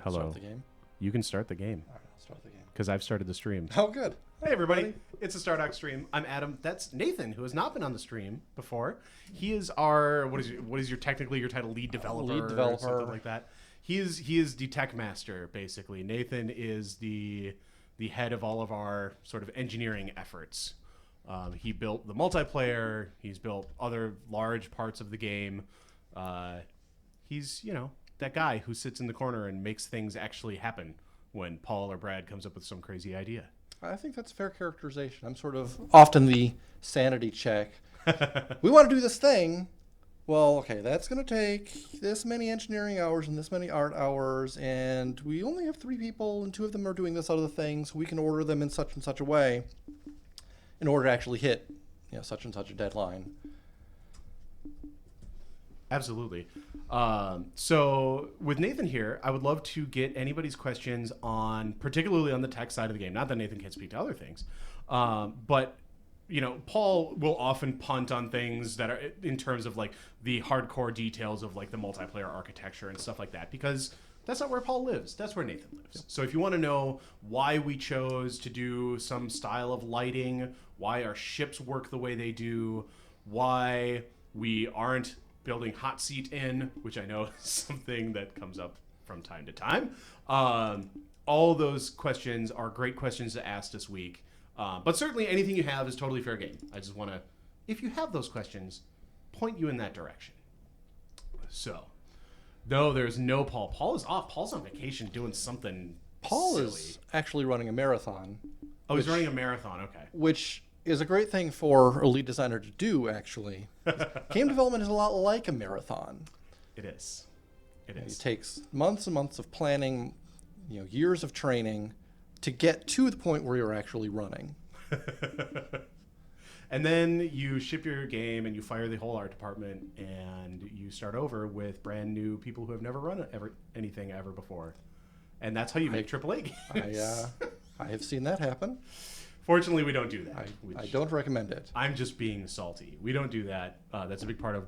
Hello. Start the game. You can start the game All right, I'll start the game. because I've started the stream. Oh, good. Hey everybody, it's a Stardock stream. I'm Adam. That's Nathan, who has not been on the stream before. He is our what is your technically your title, lead developer, Lead or developer. something like that. He is the tech master basically. Nathan is the head of all of our sort of engineering efforts. He built the multiplayer. He's built other large parts of the game. He's that guy who sits in the corner and makes things actually happen when Paul or Brad comes up with some crazy idea. I think that's fair characterization. I'm sort of often the sanity check. We want to do this thing. Well, okay, that's going to take this many engineering hours and this many art hours, and we only have 3 people, and 2 of them are doing this other thing, so we can order them in such and such a way in order to actually hit, such and such a deadline. Absolutely. So with Nathan here, I would love to get anybody's questions on, particularly on the tech side of the game. Not that Nathan can't speak to other things, but Paul will often punt on things that are in terms of like the hardcore details of like the multiplayer architecture and stuff like that, because that's not where Paul lives. That's where Nathan lives. So if you want to know why we chose to do some style of lighting, why our ships work the way they do, why we aren't building Hot Seat in, which I know is something that comes up from time to time. All those questions are great questions to ask this week. But certainly anything you have is totally fair game. I just want to, if you have those questions, point you in that direction. So, no, there's no Paul. Paul is off. Paul's on vacation doing something Paul silly. is actually running a marathon. Oh, he's running a marathon. Okay. Which is a great thing for a lead designer to do, actually. Game development is a lot like a marathon. It is. It It is. takes months and months of planning, years of training to get to the point where you're actually running. And then you ship your game and you fire the whole art department and you start over with brand new people who have never run anything ever before. And that's how you make AAA games. I have seen that happen. Fortunately, we don't do that. I don't recommend it. I'm just being salty. We don't do that. That's a big part of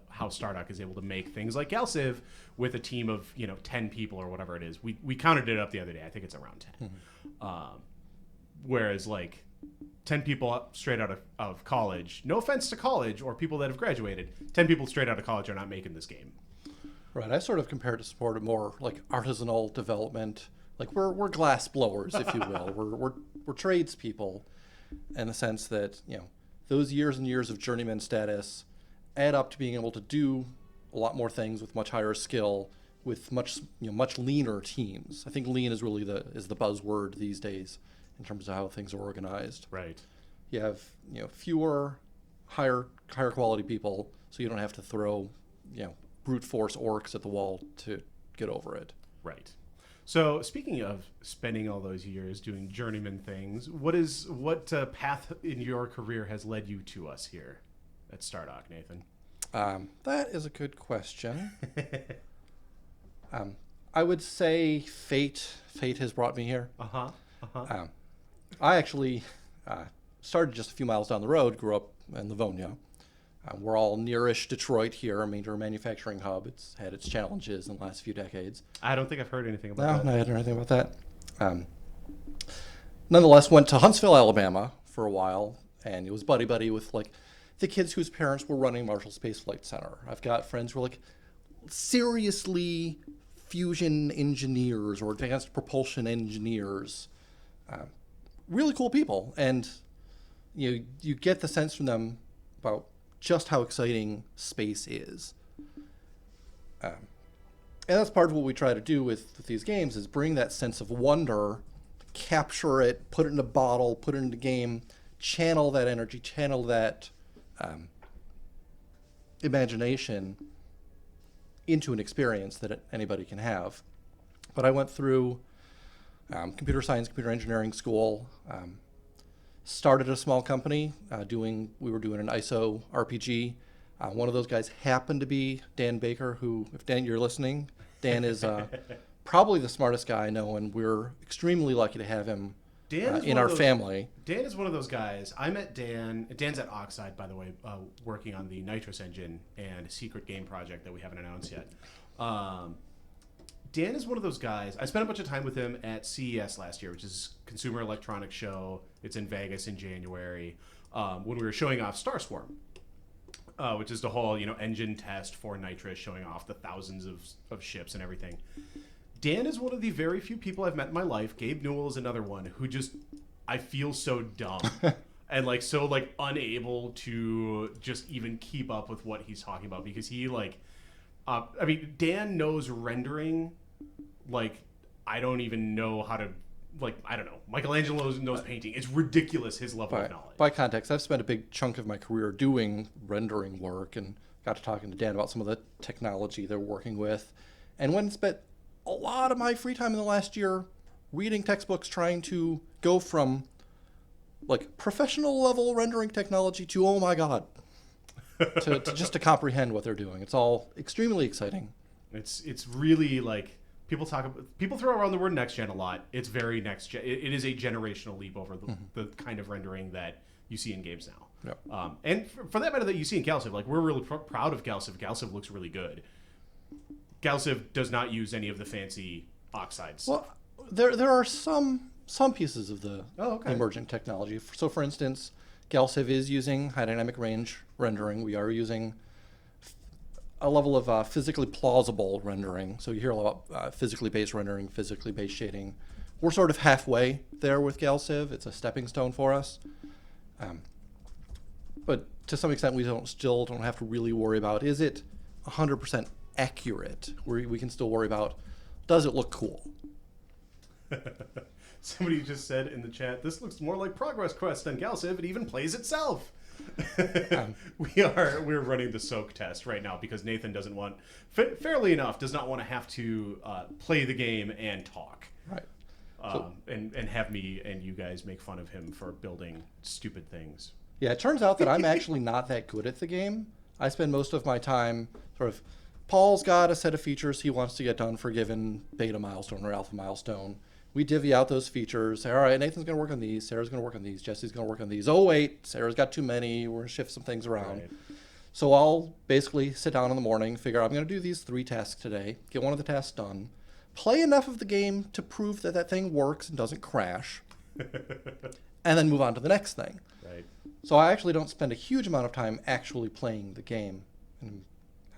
how Stardock is able to make things like Galciv with a team of 10 people or whatever it is. We counted it up the other day. I think it's around 10. Whereas like 10 people straight out of college, no offense to college or people that have graduated, 10 people straight out of college are not making this game. Right. I sort of compare it to support a more like artisanal development. Like we're glass blowers, if you will. We're tradespeople, in the sense that those years and years of journeyman status add up to being able to do a lot more things with much higher skill, with much leaner teams. I think lean is really the buzzword these days in terms of how things are organized. Right. You have fewer, higher quality people, so you don't have to throw brute force orcs at the wall to get over it. Right. So speaking of spending all those years doing journeyman things, what path in your career has led you to us here at Stardock, Nathan? That is a good question. I would say fate has brought me here. I actually started just a few miles down the road, grew up in Livonia. We're all nearish Detroit here, a major manufacturing hub. It's had its challenges in the last few decades. I don't think I've heard anything about that. No, I hadn't heard anything about that. Nonetheless, went to Huntsville, Alabama for a while, and it was buddy-buddy with like the kids whose parents were running Marshall Space Flight Center. I've got friends who are like seriously fusion engineers or advanced propulsion engineers. Really cool people, and you get the sense from them about just how exciting space is. And that's part of what we try to do with these games, is bring that sense of wonder, capture it, put it in a bottle, put it in the game, channel that energy, channel that imagination into an experience that anybody can have. But I went through computer science, computer engineering school, started a small company we were doing an ISO RPG. One of those guys happened to be Dan Baker, who, if Dan, you're listening, Dan is probably the smartest guy I know, and we're extremely lucky to have him in our family. Dan is one of those guys. I met Dan. Dan's at Oxide, by the way, working on the Nitrous engine and a secret game project that we haven't announced yet. Dan is one of those guys. I spent a bunch of time with him at CES last year, which is Consumer Electronics Show. It's in Vegas in January, when we were showing off Starswarm, which is the whole engine test for Nitrous, showing off the thousands of ships and everything. Dan is one of the very few people I've met in my life. Gabe Newell is another one who just, I feel so dumb and like so like unable to just even keep up with what he's talking about, because he like, I mean, Dan knows rendering like I don't even know how to, like, I don't know. Michelangelo knows painting. It's ridiculous, his level of knowledge. By context, I've spent a big chunk of my career doing rendering work and got to talking to Dan about some of the technology they're working with, and went and spent a lot of my free time in the last year reading textbooks trying to go from like professional level rendering technology to, oh my God, to just to comprehend what they're doing. It's all extremely exciting. It's really like people throw around the word next gen a lot. It's very next gen. It is a generational leap over the kind of rendering that you see in games now. Yep. And for that matter, that you see in Galciv, like we're really proud of Galciv. Galciv looks really good. Galciv does not use any of the fancy oxides. Well, there are some pieces of the okay. emerging technology. So, for instance, Galciv is using high dynamic range rendering. We are using a level of physically plausible rendering. So you hear a lot about physically based rendering, physically based shading. We're sort of halfway there with Galciv. It's a stepping stone for us. But to some extent, we still don't have to really worry about, is it 100% accurate? We can still worry about, does it look cool? Somebody just said in the chat, this looks more like Progress Quest than Galciv. It even plays itself. We're running the soak test right now because Nathan doesn't want, fairly enough, does not want to have to play the game and talk. Right. And have me and you guys make fun of him for building stupid things. Yeah, it turns out that I'm actually not that good at the game. I spend most of my time sort of, Paul's got a set of features he wants to get done for a given beta milestone or alpha milestone. We divvy out those features. Say, all right, Nathan's going to work on these. Sarah's going to work on these. Jesse's going to work on these. Oh, wait, Sarah's got too many. We're going to shift some things around. Right. So I'll basically sit down in the morning, figure out I'm going to do these 3 tasks today, get one of the tasks done, play enough of the game to prove that that thing works and doesn't crash, and then move on to the next thing. Right. So I actually don't spend a huge amount of time actually playing the game, and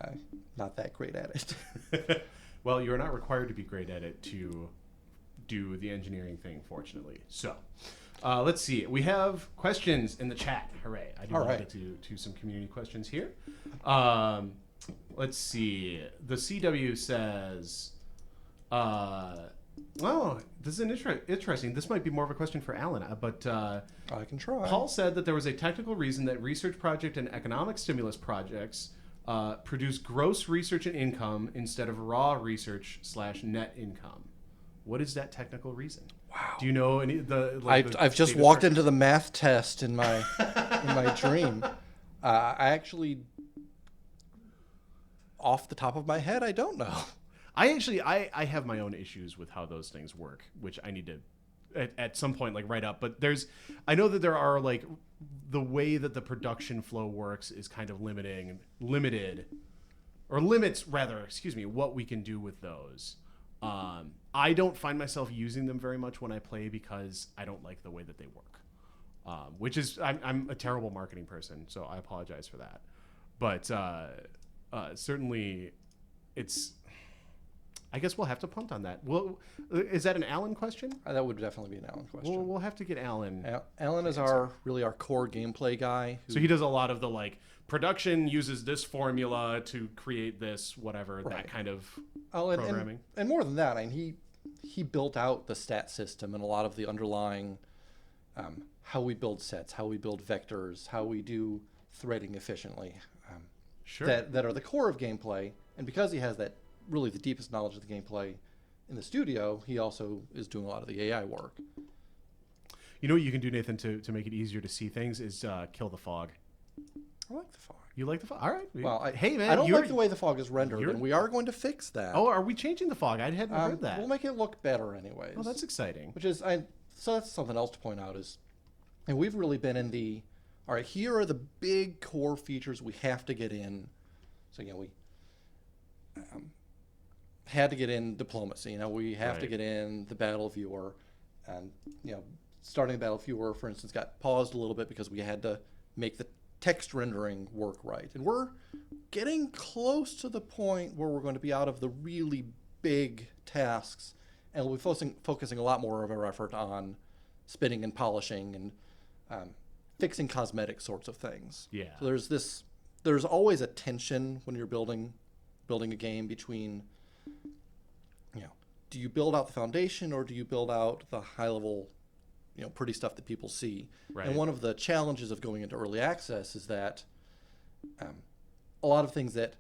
I'm not that great at it. Well, you're not required to be great at it to do the engineering thing, fortunately. So, let's see. We have questions in the chat. Hooray. I do want to get to some community questions here. Let's see. The CW says, oh, this is an interesting. This might be more of a question for Alan, but I can try. Paul said that there was a technical reason that research project and economic stimulus projects produce gross research and income instead of raw research / net income. What is that technical reason? Wow. Do you know any I've just walked into the math test in my in my dream. I actually, off the top of my head, I don't know. I have my own issues with how those things work, which I need to at some point like write up. But I know that there are like the way that the production flow works is kind of limits what we can do with those. I don't find myself using them very much when I play because I don't like the way that they work. Which is, I'm a terrible marketing person, so I apologize for that. But certainly, I guess we'll have to punt on that. Well, is that an Alan question? That would definitely be an Alan question. Well, we'll have to get Alan. Alan is our core gameplay guy. So he does a lot of the like production uses this formula to create this whatever that kind of programming. And more than that, I mean, he built out the stat system and a lot of the underlying how we build sets, how we build vectors, how we do threading efficiently. Sure. That are the core of gameplay. And because he has that really the deepest knowledge of the gameplay in the studio, he also is doing a lot of the AI work. You know what you can do, Nathan, to make it easier to see things is kill the fog. I like the fog. You like the fog? All right. Well, hey man, I don't like the way the fog is rendered, and we are going to fix that. Oh, are we changing the fog? I hadn't heard that. We'll make it look better, anyways. Oh, that's exciting. So that's something else to point out is, and we've really been in the, all right, here are the big core features we have to get in. So we had to get in diplomacy. We have to Right. get in the battle viewer, and starting the battle viewer, for instance, got paused a little bit because we had to make the text rendering work right. And we're getting close to the point where we're going to be out of the really big tasks, and we'll be focusing a lot more of our effort on spinning and polishing and fixing cosmetic sorts of things. Yeah. So there's always a tension when you're building a game between, do you build out the foundation or do you build out the high level, pretty stuff that people see? Right. And one of the challenges of going into early access is that a lot of things that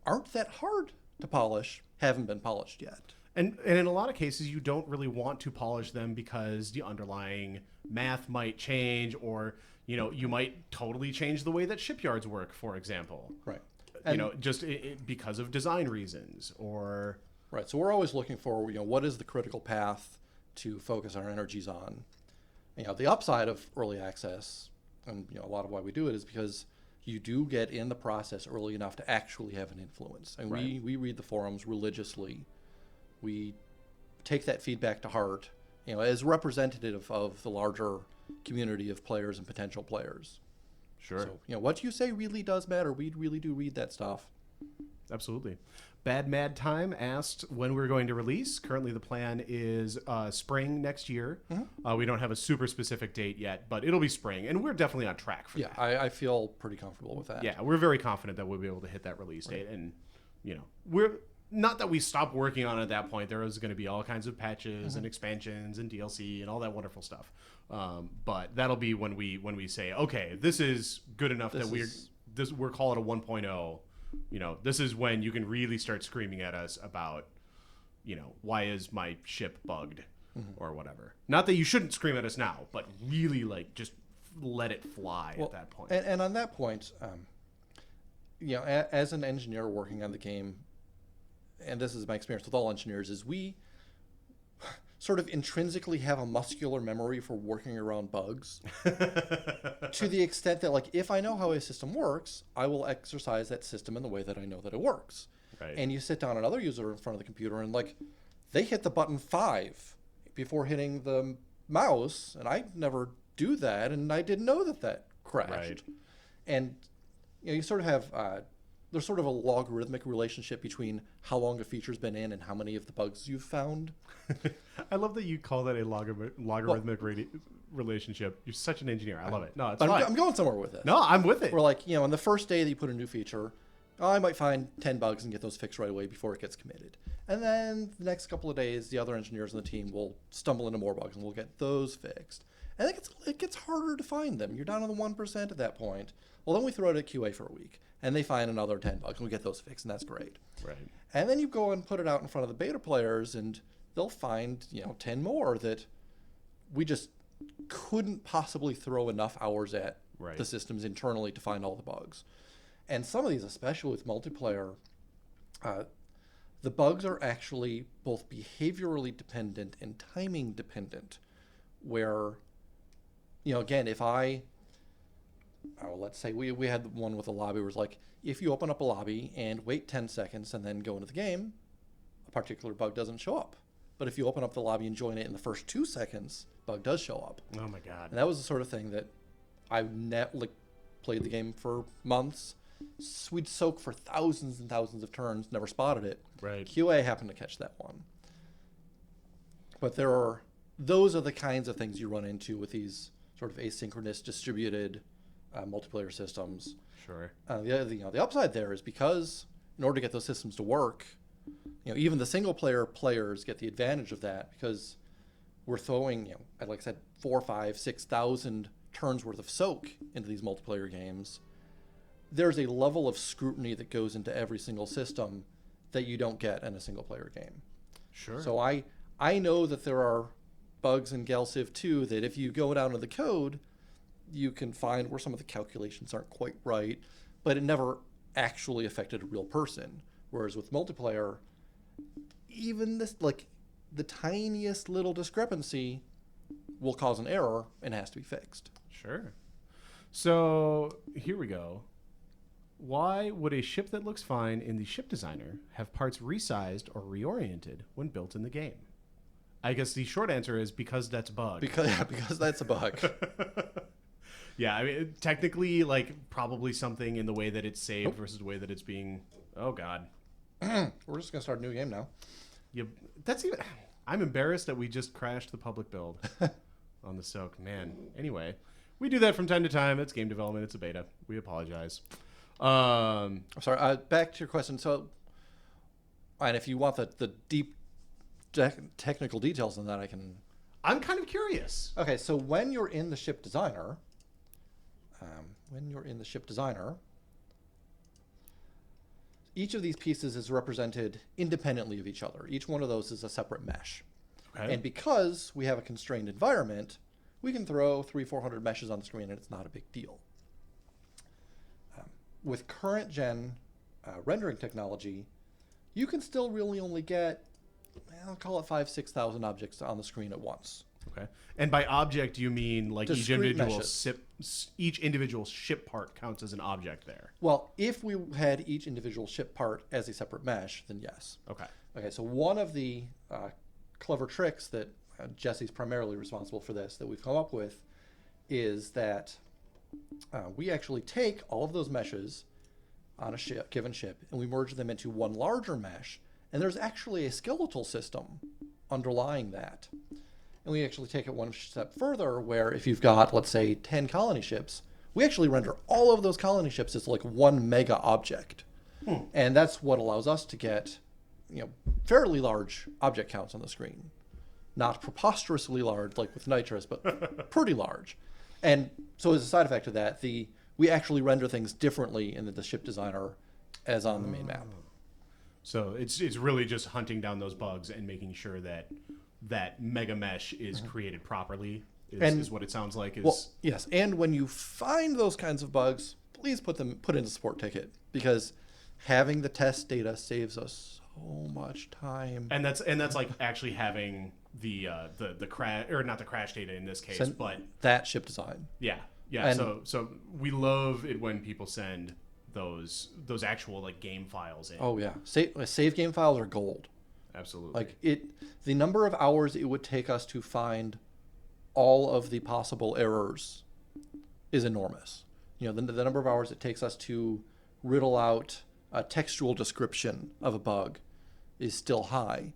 aren't that hard to polish haven't been polished yet. And in a lot of cases, you don't really want to polish them because the underlying math might change, or you might totally change the way that shipyards work, for example. Right. Just because of design reasons, or right. So we're always looking for what is the critical path to focus our energies on. The upside of early access, and a lot of why we do it, is because you do get in the process early enough to actually have an influence. And Right. we read the forums religiously. We take that feedback to heart, as representative of the larger community of players and potential players. sure. So, what you say really does matter. We really do read that stuff. Absolutely. Bad Mad Time asked when we're going to release. Currently, the plan is spring next year. We don't have a super specific date yet, but it'll be spring, and we're definitely on track for Yeah, that. I feel pretty comfortable with that. Yeah, we're very confident that we'll be able to hit that release date, and we're not that we stop working on it at that point. There is going to be all kinds of patches and expansions and DLC and all that wonderful stuff. But that'll be when we say, okay, this is good enough that we're calling it a 1.0. This is when you can really start screaming at us about, why is my ship bugged or whatever. Not that you shouldn't scream at us now, but really just let it fly at that point. And on that point, as an engineer working on the game, and this is my experience with all engineers, is we sort of intrinsically have a muscular memory for working around bugs to the extent that, if I know how a system works, I will exercise that system in the way that I know that it works. Right. And you sit down another user in front of the computer and they hit the button 5 before hitting the mouse, and I never do that, and I didn't know that crashed. Right. And you sort of have there's sort of a logarithmic relationship between how long a feature's been in and how many of the bugs you've found. I love that you call that a logarithmic relationship. You're such an engineer. I love it. No, it's But fine. I'm going somewhere with it. No, I'm with it. We're on the first day that you put a new feature, I might find 10 bugs and get those fixed right away before it gets committed. And then the next couple of days, the other engineers on the team will stumble into more bugs and we'll get those fixed. And then it gets harder to find them. You're down to the 1% at that point. Well, then we throw it at QA for a week, and they find another 10 bugs, and we get those fixed, and that's great. Right. And then you go and put it out in front of the beta players, and they'll find 10 more that we just couldn't possibly throw enough hours at Right. the systems internally to find all the bugs. And some of these, especially with multiplayer, the bugs are actually both behaviorally dependent and timing dependent, where, again, if let's say we had one with a lobby where it's if you open up a lobby and wait 10 seconds and then go into the game, a particular bug doesn't show up. But if you open up the lobby and join it in the first 2 seconds, bug does show up. Oh my god. And that was the sort of thing that I played the game for months. We'd soak for thousands and thousands of turns, never spotted it. Right. QA happened to catch that one. But those are the kinds of things you run into with these sort of asynchronous distributed multiplayer systems. Sure. The upside there is because in order to get those systems to work, even the single player players get the advantage of that because we're throwing, like I said, 4, 5, 6,000 turns worth of soak into these multiplayer games. There's a level of scrutiny that goes into every single system that you don't get in a single player game. Sure. So I know that there are bugs in Galciv 2 that if you go down to the code, you can find where some of the calculations aren't quite right, but it never actually affected a real person. Whereas with multiplayer, even this, the tiniest little discrepancy will cause an error and has to be fixed. Sure. So here we go. Why would a ship that looks fine in the ship designer have parts resized or reoriented when built in the game? I guess the short answer is because that's a bug. Because that's a bug. Yeah, I mean, technically, like, probably something in the way that it's saved versus the way that it's being... Oh, God. We're just going to start a new game now. Yeah, that's even... I'm embarrassed that we just crashed the public build on the soak. Man. Anyway, we do that from time to time. It's game development. It's a beta. We apologize. I'm sorry. Back to your question. So, and if you want the deep technical details on that, I can... I'm kind of curious. Okay, so when you're in the ship designer... each of these pieces is represented independently of each other. Each one of those is a separate mesh. Okay. And because we have a constrained environment, we can throw 300-400 meshes on the screen and it's not a big deal. With current gen rendering technology, you can still really only get, I'll call it 5,000-6,000 objects on the screen at once. Okay. And by object, you mean like Discrete meshes. each individual ship part counts as an object there. Well, if we had each individual ship part as a separate mesh, then yes. Okay. Okay, so one of the clever tricks that Jesse's primarily responsible for this that we've come up with is that we actually take all of those meshes on a given ship and we merge them into one larger mesh, and there's actually a skeletal system underlying that. And we actually take it one step further where if you've got, let's say, 10 colony ships, we actually render all of those colony ships as like one mega object. And that's what allows us to get, fairly large object counts on the screen. Not preposterously large like with nitrous, but pretty large. And so as a side effect of that, we actually render things differently in the ship designer as on the main map. So it's really just hunting down those bugs and making sure that mega mesh is created properly is what it sounds like. Well, yes, and when you find those kinds of bugs, please put in a support ticket, because having the test data saves us so much time. And that's like actually having the crash, or not the crash data in this case, but that ship design. Yeah. And so we love it when people send those actual like game files in. Oh yeah, save game files are gold. Absolutely. Like the number of hours it would take us to find all of the possible errors is enormous. The number of hours it takes us to riddle out a textual description of a bug is still high.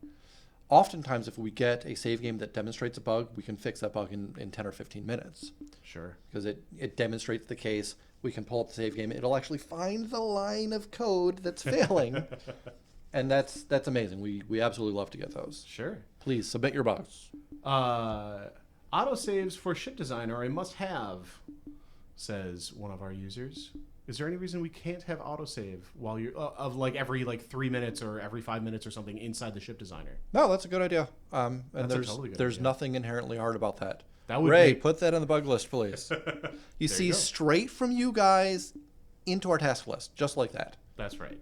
Oftentimes, if we get a save game that demonstrates a bug, we can fix that bug in 10 or 15 minutes. Sure. Because it demonstrates the case. We can pull up the save game. It'll actually find the line of code that's failing. And that's amazing. We absolutely love to get those. Sure. Please submit your bugs. Autosaves for ship design are a must-have, says one of our users. Is there any reason we can't have autosave while you're of like every 3 minutes or every 5 minutes or something inside the ship designer? No, that's a good idea. And That's a totally good there's idea. nothing inherently hard about that. That would Ray, be... put that on the bug list, please. You see, you go. straight from you guys into our task list, just like that. That's right.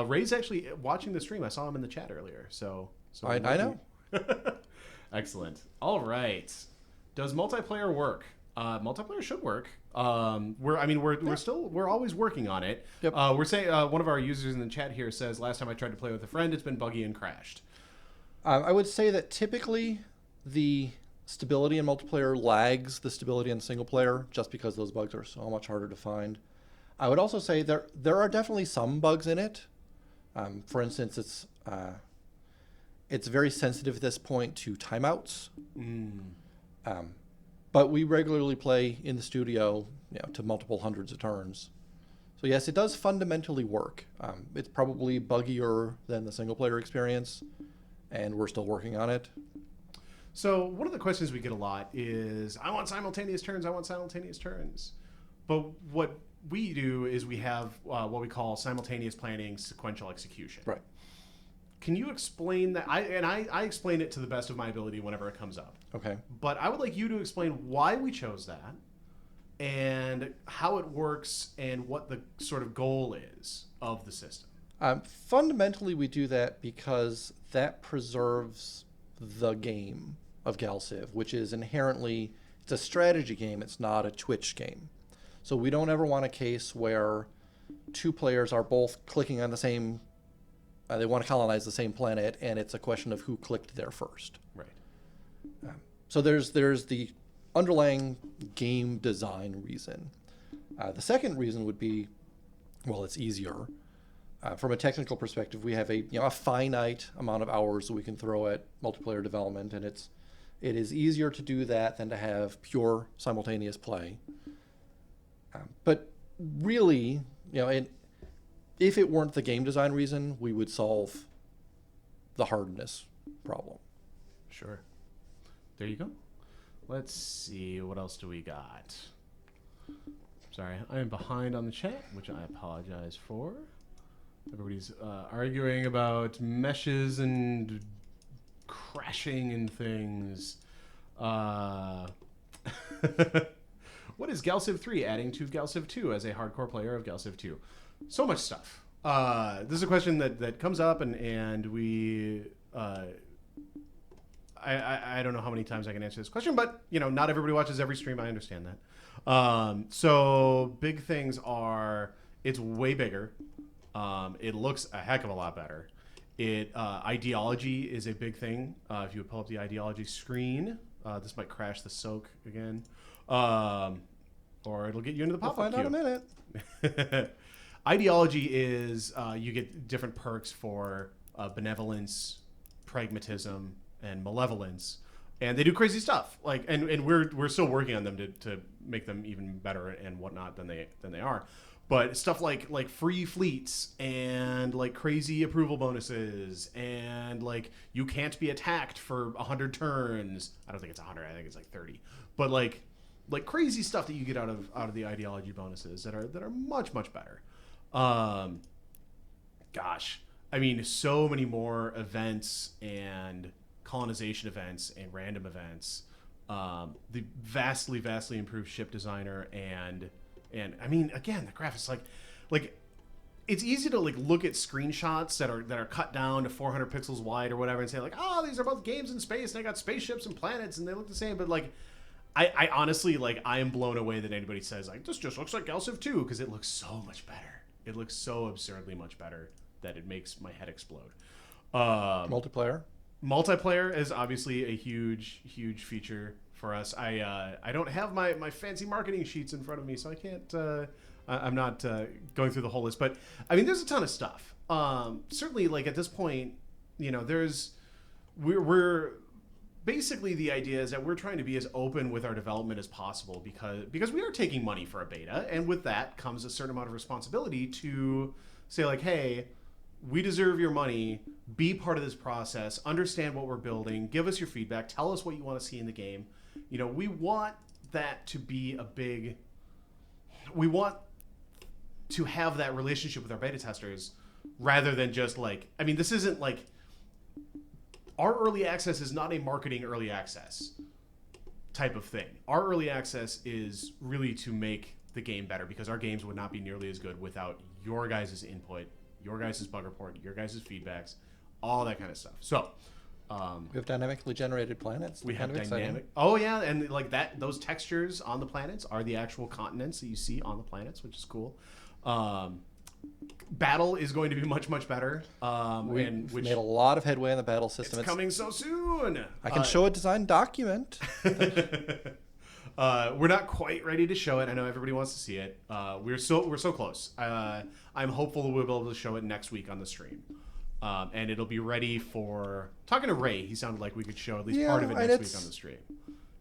Ray's actually watching the stream. I saw him in the chat earlier. So I know. Excellent. All right. Does multiplayer work? Multiplayer should work. We're always working on it. Yep. We're saying one of our users in the chat here says, last time I tried to play with a friend, it's been buggy and crashed. I would say that typically the stability in multiplayer lags the stability in single player, just because those bugs are so much harder to find. I would also say there are definitely some bugs in it. For instance, it's very sensitive at this point to timeouts. But we regularly play in the studio, to multiple hundreds of turns. So yes, it does fundamentally work. It's probably buggier than the single player experience, and we're still working on it. So one of the questions we get a lot is, I want simultaneous turns. But what we do is we have what we call simultaneous planning, sequential execution. Right. Can you explain that? I explain it to the best of my ability whenever it comes up. Okay. But I would like you to explain why we chose that and how it works and what the sort of goal is of the system. Fundamentally, we do that because that preserves the game of GalCiv, which is inherently, it's a strategy game. It's not a Twitch game. So we don't ever want a case where two players are both clicking on the same. They want to colonize the same planet, and it's a question of who clicked there first. Right. So there's the underlying game design reason. The second reason would be, well, it's easier. From a technical perspective, we have a finite amount of hours that we can throw at multiplayer development, and it is easier to do that than to have pure simultaneous play. But really, if it weren't the game design reason, we would solve the hardness problem. Sure. There you go. Let's see, what else do we got? Sorry, I am behind on the chat, which I apologize for. Everybody's arguing about meshes and crashing and things. What is GalCiv 3 adding to GalCiv 2 as a hardcore player of GalCiv 2? So much stuff. This is a question that comes up, and we... I don't know how many times I can answer this question, but, not everybody watches every stream. I understand that. So big things are, it's way bigger. It looks a heck of a lot better. Ideology is a big thing. If you would pull up the ideology screen, this might crash the soak again. Or it'll get you into the pop-up queue. We'll find out in a minute. Ideology is you get different perks for benevolence, pragmatism, and malevolence, and they do crazy stuff. And we're still working on them to make them even better and whatnot than they are. But stuff like free fleets and like crazy approval bonuses and like you can't be attacked for 100 turns. I don't think it's 100. I think it's like 30. But like crazy stuff that you get out of the ideology bonuses that are much better. Gosh, I mean, so many more events and colonization events and random events. The vastly improved ship designer and I mean, again, the graphics like it's easy to like look at screenshots that are cut down to 400 pixels wide or whatever and say like, oh, these are both games in space and they got spaceships and planets and they look the same. But like, I honestly I am blown away that anybody says like this just looks like GalCiv 2 because it looks so much better. It looks so absurdly much better that it makes my head explode. Multiplayer is obviously a huge feature for us. I don't have my fancy marketing sheets in front of me, so I can't. I'm not going through the whole list, but I mean, there's a ton of stuff. Certainly, like at this point, we're basically the idea is that we're trying to be as open with our development as possible because we are taking money for a beta, and with that comes a certain amount of responsibility to say like, hey, we deserve your money. Be part of this process. Understand what we're building. Give us your feedback. Tell us what you want to see in the game. We want that to be we want to have that relationship with our beta testers rather than just like, I mean, this isn't like, our early access is not a marketing early access type of thing. Our early access is really to make the game better because our games would not be nearly as good without your guys' input, your guys' bug report, your guys' feedbacks, all that kind of stuff. So we have dynamically generated planets. We have dynamic. Oh yeah, and like that, those textures on the planets are the actual continents that you see on the planets, which is cool. Battle is going to be much We've better. made a lot of headway on the battle system. It's coming so soon. I can show a design document. We're not quite ready to show it. I know everybody wants to see it. We're so close. I'm hopeful we'll be able to show it next week on the stream. And it'll be ready for talking to Ray. He sounded like we could show at least part of it next week on the stream.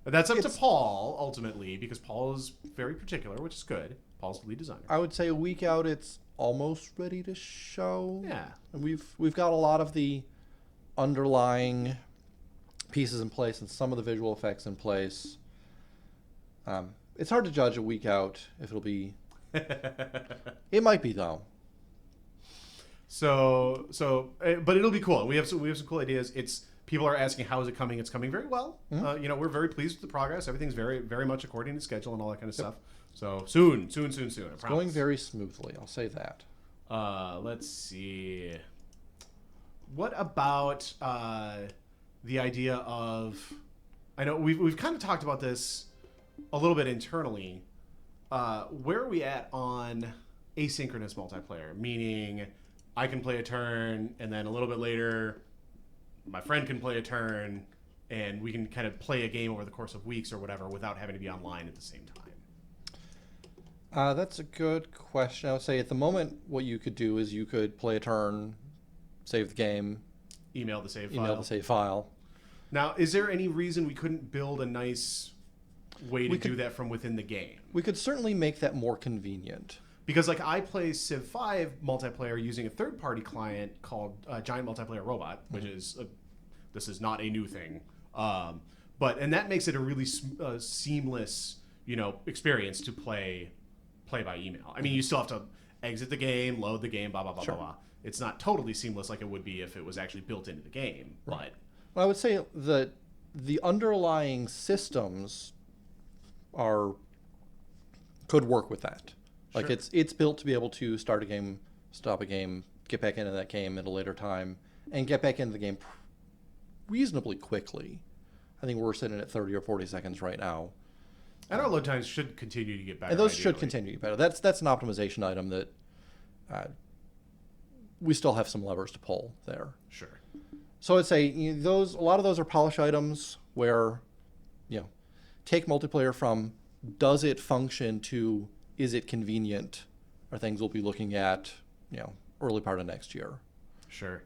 But that's up to Paul ultimately because Paul is very particular, which is good. Paul's the lead designer. I would say a week out, it's almost ready to show. Yeah, and we've got a lot of the underlying pieces in place and some of the visual effects in place. It's hard to judge a week out if it'll be. It might be though. But it'll be cool. We have some cool ideas. People are asking how is it coming. It's coming very well. Mm-hmm. We're very pleased with the progress. Everything's very very much according to schedule and all that kind of stuff. So soon. I promise. It's going very smoothly. I'll say that. Let's see. What about the idea of? I know we've kind of talked about this a little bit internally. Where are we at on asynchronous multiplayer, meaning I can play a turn and then a little bit later my friend can play a turn and we can kind of play a game over the course of weeks or whatever without having to be online at the same time. That's a good question. I would say at the moment, what you could do is you could play a turn, save the game, Email the save email file. the save file. Now, is there any reason we couldn't build a nice way to do that from within the game? We could certainly make that more convenient. Because like I play Civ 5 multiplayer using a third-party client called Giant Multiplayer Robot, which is this is not a new thing, and that makes it a really seamless, experience to play by email. I mean, you still have to exit the game, load the game, blah blah blah blah blah. It's not totally seamless like it would be if it was actually built into the game, but Well, I would say that the underlying systems could work with that. Like Sure. it's built to be able to start a game, stop a game, get back into that game at a later time, and get back into the game reasonably quickly. I think we're sitting at 30 or 40 seconds right now. and our load times should continue to get better. And those should ideally. continue to get better. That's an optimization item that we still have some levers to pull there. Sure. So I'd say a lot of those are polish items where, take multiplayer from does it function to is it convenient, are things we'll be looking at, early part of next year. Sure.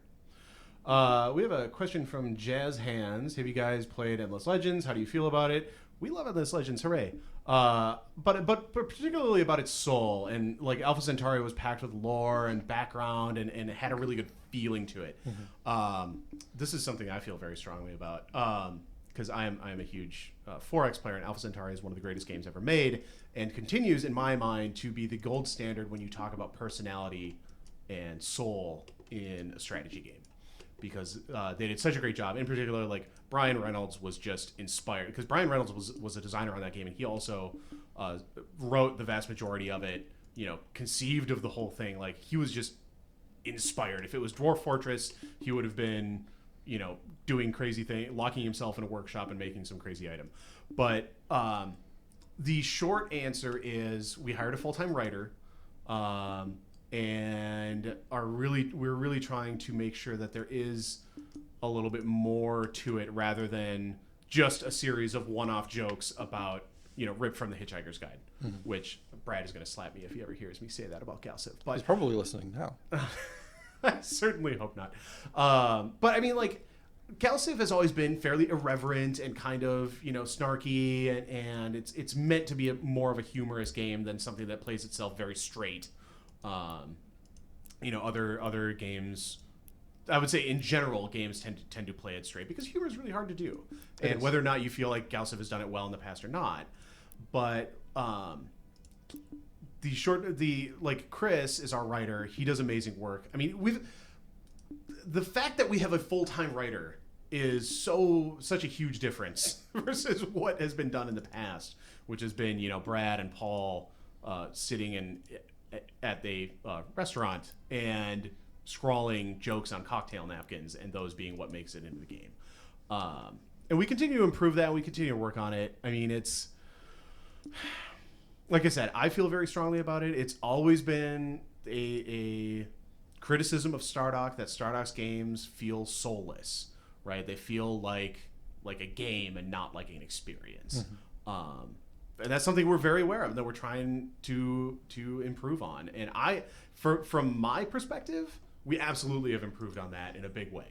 We have a question from Jazz Hands. Have you guys played Endless Legends? How do you feel about it? We love Endless Legends, hooray! But particularly about its soul, and like Alpha Centauri was packed with lore and background, and it had a really good feeling to it. This is something I feel very strongly about because I am a huge 4X player, and Alpha Centauri is one of the greatest games ever made, and continues in my mind to be the gold standard when you talk about personality and soul in a strategy game. Because they did such a great job. In particular, like Brian Reynolds was just inspired because Brian Reynolds was a designer on that game, and he also wrote the vast majority of it. Conceived of the whole thing. Like he was just inspired. If it was Dwarf Fortress, he would have been, doing crazy things, locking himself in a workshop and making some crazy item. But the short answer is we hired a full-time writer. And we're really trying to make sure that there is a little bit more to it rather than just a series of one-off jokes about, ripped from the Hitchhiker's Guide, which Brad is going to slap me if he ever hears me say that about Galciv. But He's probably listening now. I certainly hope not. But I mean, like, Galciv has always been fairly irreverent and kind of, snarky, and it's meant to be more of a humorous game than something that plays itself very straight. Other games, I would say in general, games tend to play it straight because humor is really hard to do, and whether or not you feel like Galciv has done it well in the past or not. But Chris is our writer. He does amazing work. I mean, the fact that we have a full-time writer is such a huge difference versus what has been done in the past, which has been Brad and Paul sitting at a restaurant and scrawling jokes on cocktail napkins, and those being what makes it into the game. And we continue to improve that. We continue to work on it. I mean, it's like I said, I feel very strongly about it. It's always been a criticism of Stardock that Stardock's games feel soulless, right? They feel like a game and not like an experience. And that's something we're very aware of that we're trying to improve on. And from my perspective, we absolutely have improved on that in a big way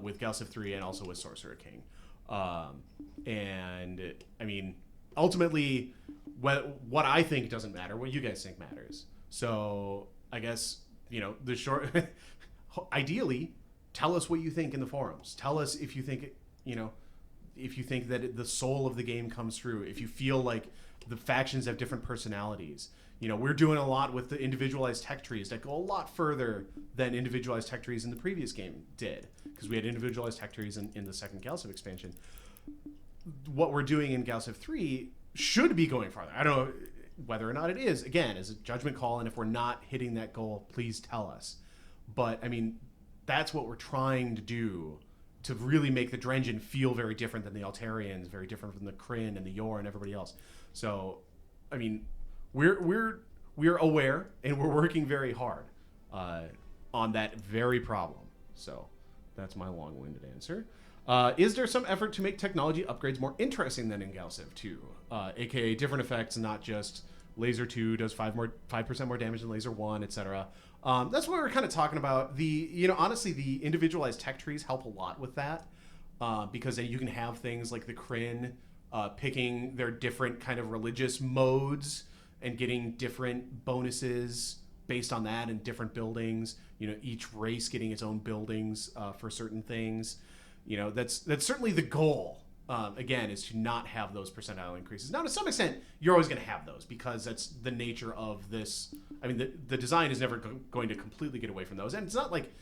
with Galciv 3 and also with Sorcerer King. And I mean, ultimately, what I think doesn't matter. What you guys think matters. So I guess the short. Ideally, tell us what you think in the forums. Tell us if you think if you think that the soul of the game comes through, if you feel like the factions have different personalities. We're doing a lot with the individualized tech trees that go a lot further than individualized tech trees in the previous game did, because we had individualized tech trees in the second Galciv expansion. What we're doing in Galciv 3 should be going farther. I don't know whether or not it is. Again, as a judgment call, and if we're not hitting that goal, please tell us. But, I mean, that's what we're trying to do to really make the Drengen feel very different than the Altarians, very different from the Kryn and the Yor and everybody else. So, I mean, we're we're aware and we're working very hard on that very problem. So that's my long-winded answer. Is there some effort to make technology upgrades more interesting than in Galciv 2? AKA different effects, not just Laser 2 does 5% more damage than Laser 1, etc. That's what we were kind of talking about. Honestly, the individualized tech trees help a lot with that because then you can have things like the Kryn picking their different kind of religious modes and getting different bonuses based on that and different buildings. Each race getting its own buildings for certain things. That's certainly the goal. Again, is to not have those percentile increases. Now, to some extent, you're always going to have those because that's the nature of this. I mean, the design is never going to completely get away from those, and it's not like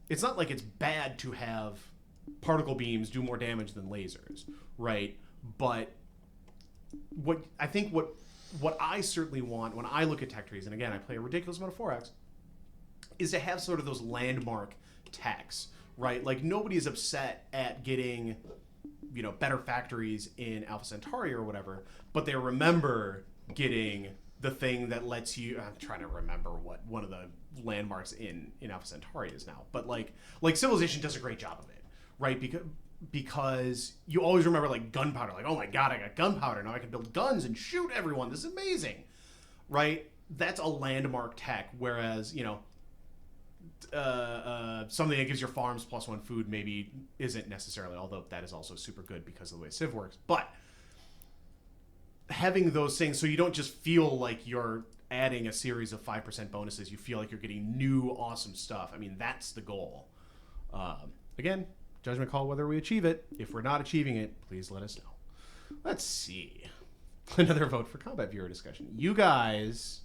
it's bad to have particle beams do more damage than lasers, right? But what I certainly want when I look at tech trees, and again, I play a ridiculous amount of 4X, is to have sort of those landmark techs, right? Like nobody is upset at getting better factories in Alpha Centauri or whatever, but they remember getting the thing that lets you. I'm trying to remember what one of the landmarks in Alpha Centauri is now, but like Civilization does a great job of it, right? Because you always remember like gunpowder, like, oh my god, I got gunpowder, now I can build guns and shoot everyone. This is amazing, right? That's a landmark tech, whereas something that gives your farms +1 food maybe isn't necessarily, although that is also super good because of the way Civ works. But having those things so you don't just feel like you're adding a series of 5% bonuses, you feel like you're getting new awesome stuff. I mean, that's the goal. Again, judgment call whether we achieve it. If we're not achieving it, please let us know. Let's see. Another vote for combat viewer discussion. You guys.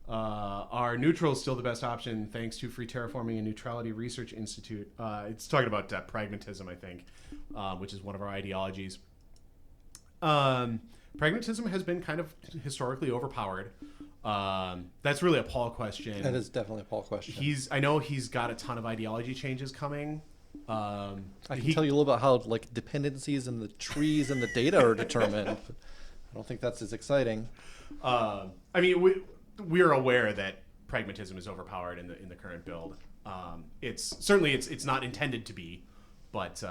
Are neutral still the best option thanks to Free Terraforming and Neutrality Research Institute? It's talking about pragmatism, I think, which is one of our ideologies. Pragmatism has been kind of historically overpowered. That's really a Paul question. That is definitely a Paul question. I know he's got a ton of ideology changes coming. I can tell you a little about how like dependencies in the trees and the data are determined. But I don't think that's as exciting. I mean, we're aware that pragmatism is overpowered in the current build. It's not intended to be, but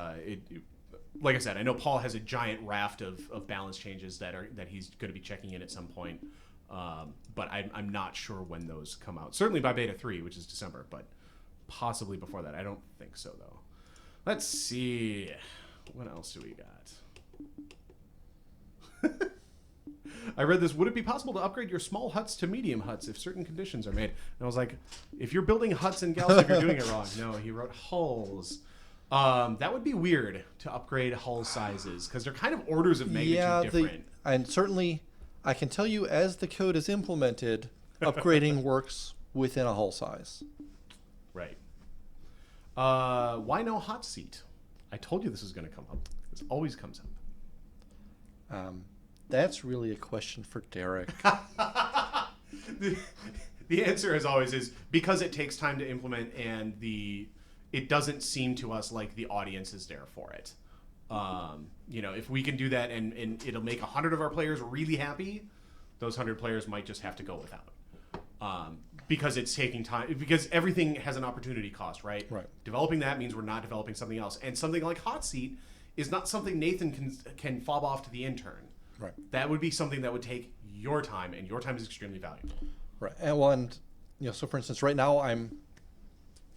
like I said, I know Paul has a giant raft of balance changes that he's going to be checking in at some point, but I'm not sure when those come out. Certainly by beta 3, which is December, but possibly before that. I don't think so though. Let's see, what else do we got? I read this. Would it be possible to upgrade your small huts to medium huts if certain conditions are made? And I was like, if you're building huts in Galactic, you're doing it wrong. No, he wrote hulls. That would be weird to upgrade hull sizes because they're kind of orders of magnitude different. And certainly, I can tell you as the code is implemented, upgrading works within a hull size. Right. Why no hot seat? I told you this was going to come up. This always comes up. That's really a question for Derek. The answer, as always, is because it takes time to implement and it doesn't seem to us like the audience is there for it. If we can do that and it'll make 100 of our players really happy, those 100 players might just have to go without. Because it's taking time. Because everything has an opportunity cost, right? Right. Developing that means we're not developing something else. And something like Hot Seat is not something Nathan can fob off to the intern. Right. That would be something that would take your time, and your time is extremely valuable. Right. And so for instance, right now I'm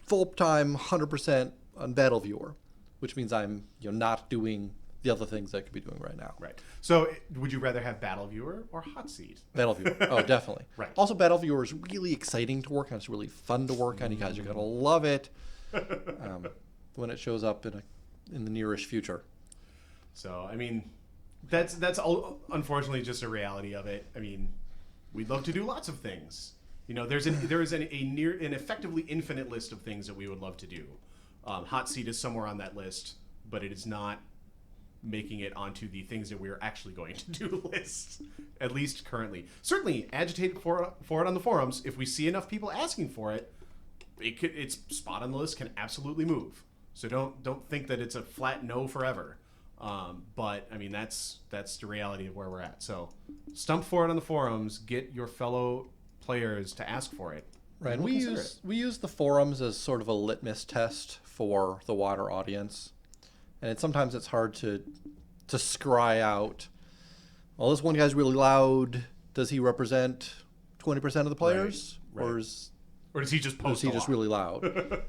full-time 100% on Battle Viewer, which means I'm not doing the other things I could be doing right now. Right. So would you rather have Battle Viewer or Hot Seat? Battle Viewer. Oh, definitely. Right. Also, Battle Viewer is really exciting to work on. It's really fun to work on. You guys are going to love it when it shows up in the nearish future. So, I mean, that's all, unfortunately just a reality of it. I mean, we'd love to do lots of things. There is an effectively infinite list of things that we would love to do. Hot Seat is somewhere on that list, but it is not making it onto the things that we're actually going to do list, at least currently. Certainly, agitate for it on the forums. If we see enough people asking for it, its spot on the list can absolutely move. So don't think that it's a flat no forever. But I mean, that's the reality of where we're at. So stump for it on the forums. Get your fellow players to ask for it. Right. And We use the forums as sort of a litmus test for the wider audience, and sometimes it's hard to scry out. Well, this one guy's really loud. Does he represent 20% of the players, Right. or does he just post? is he just really loud?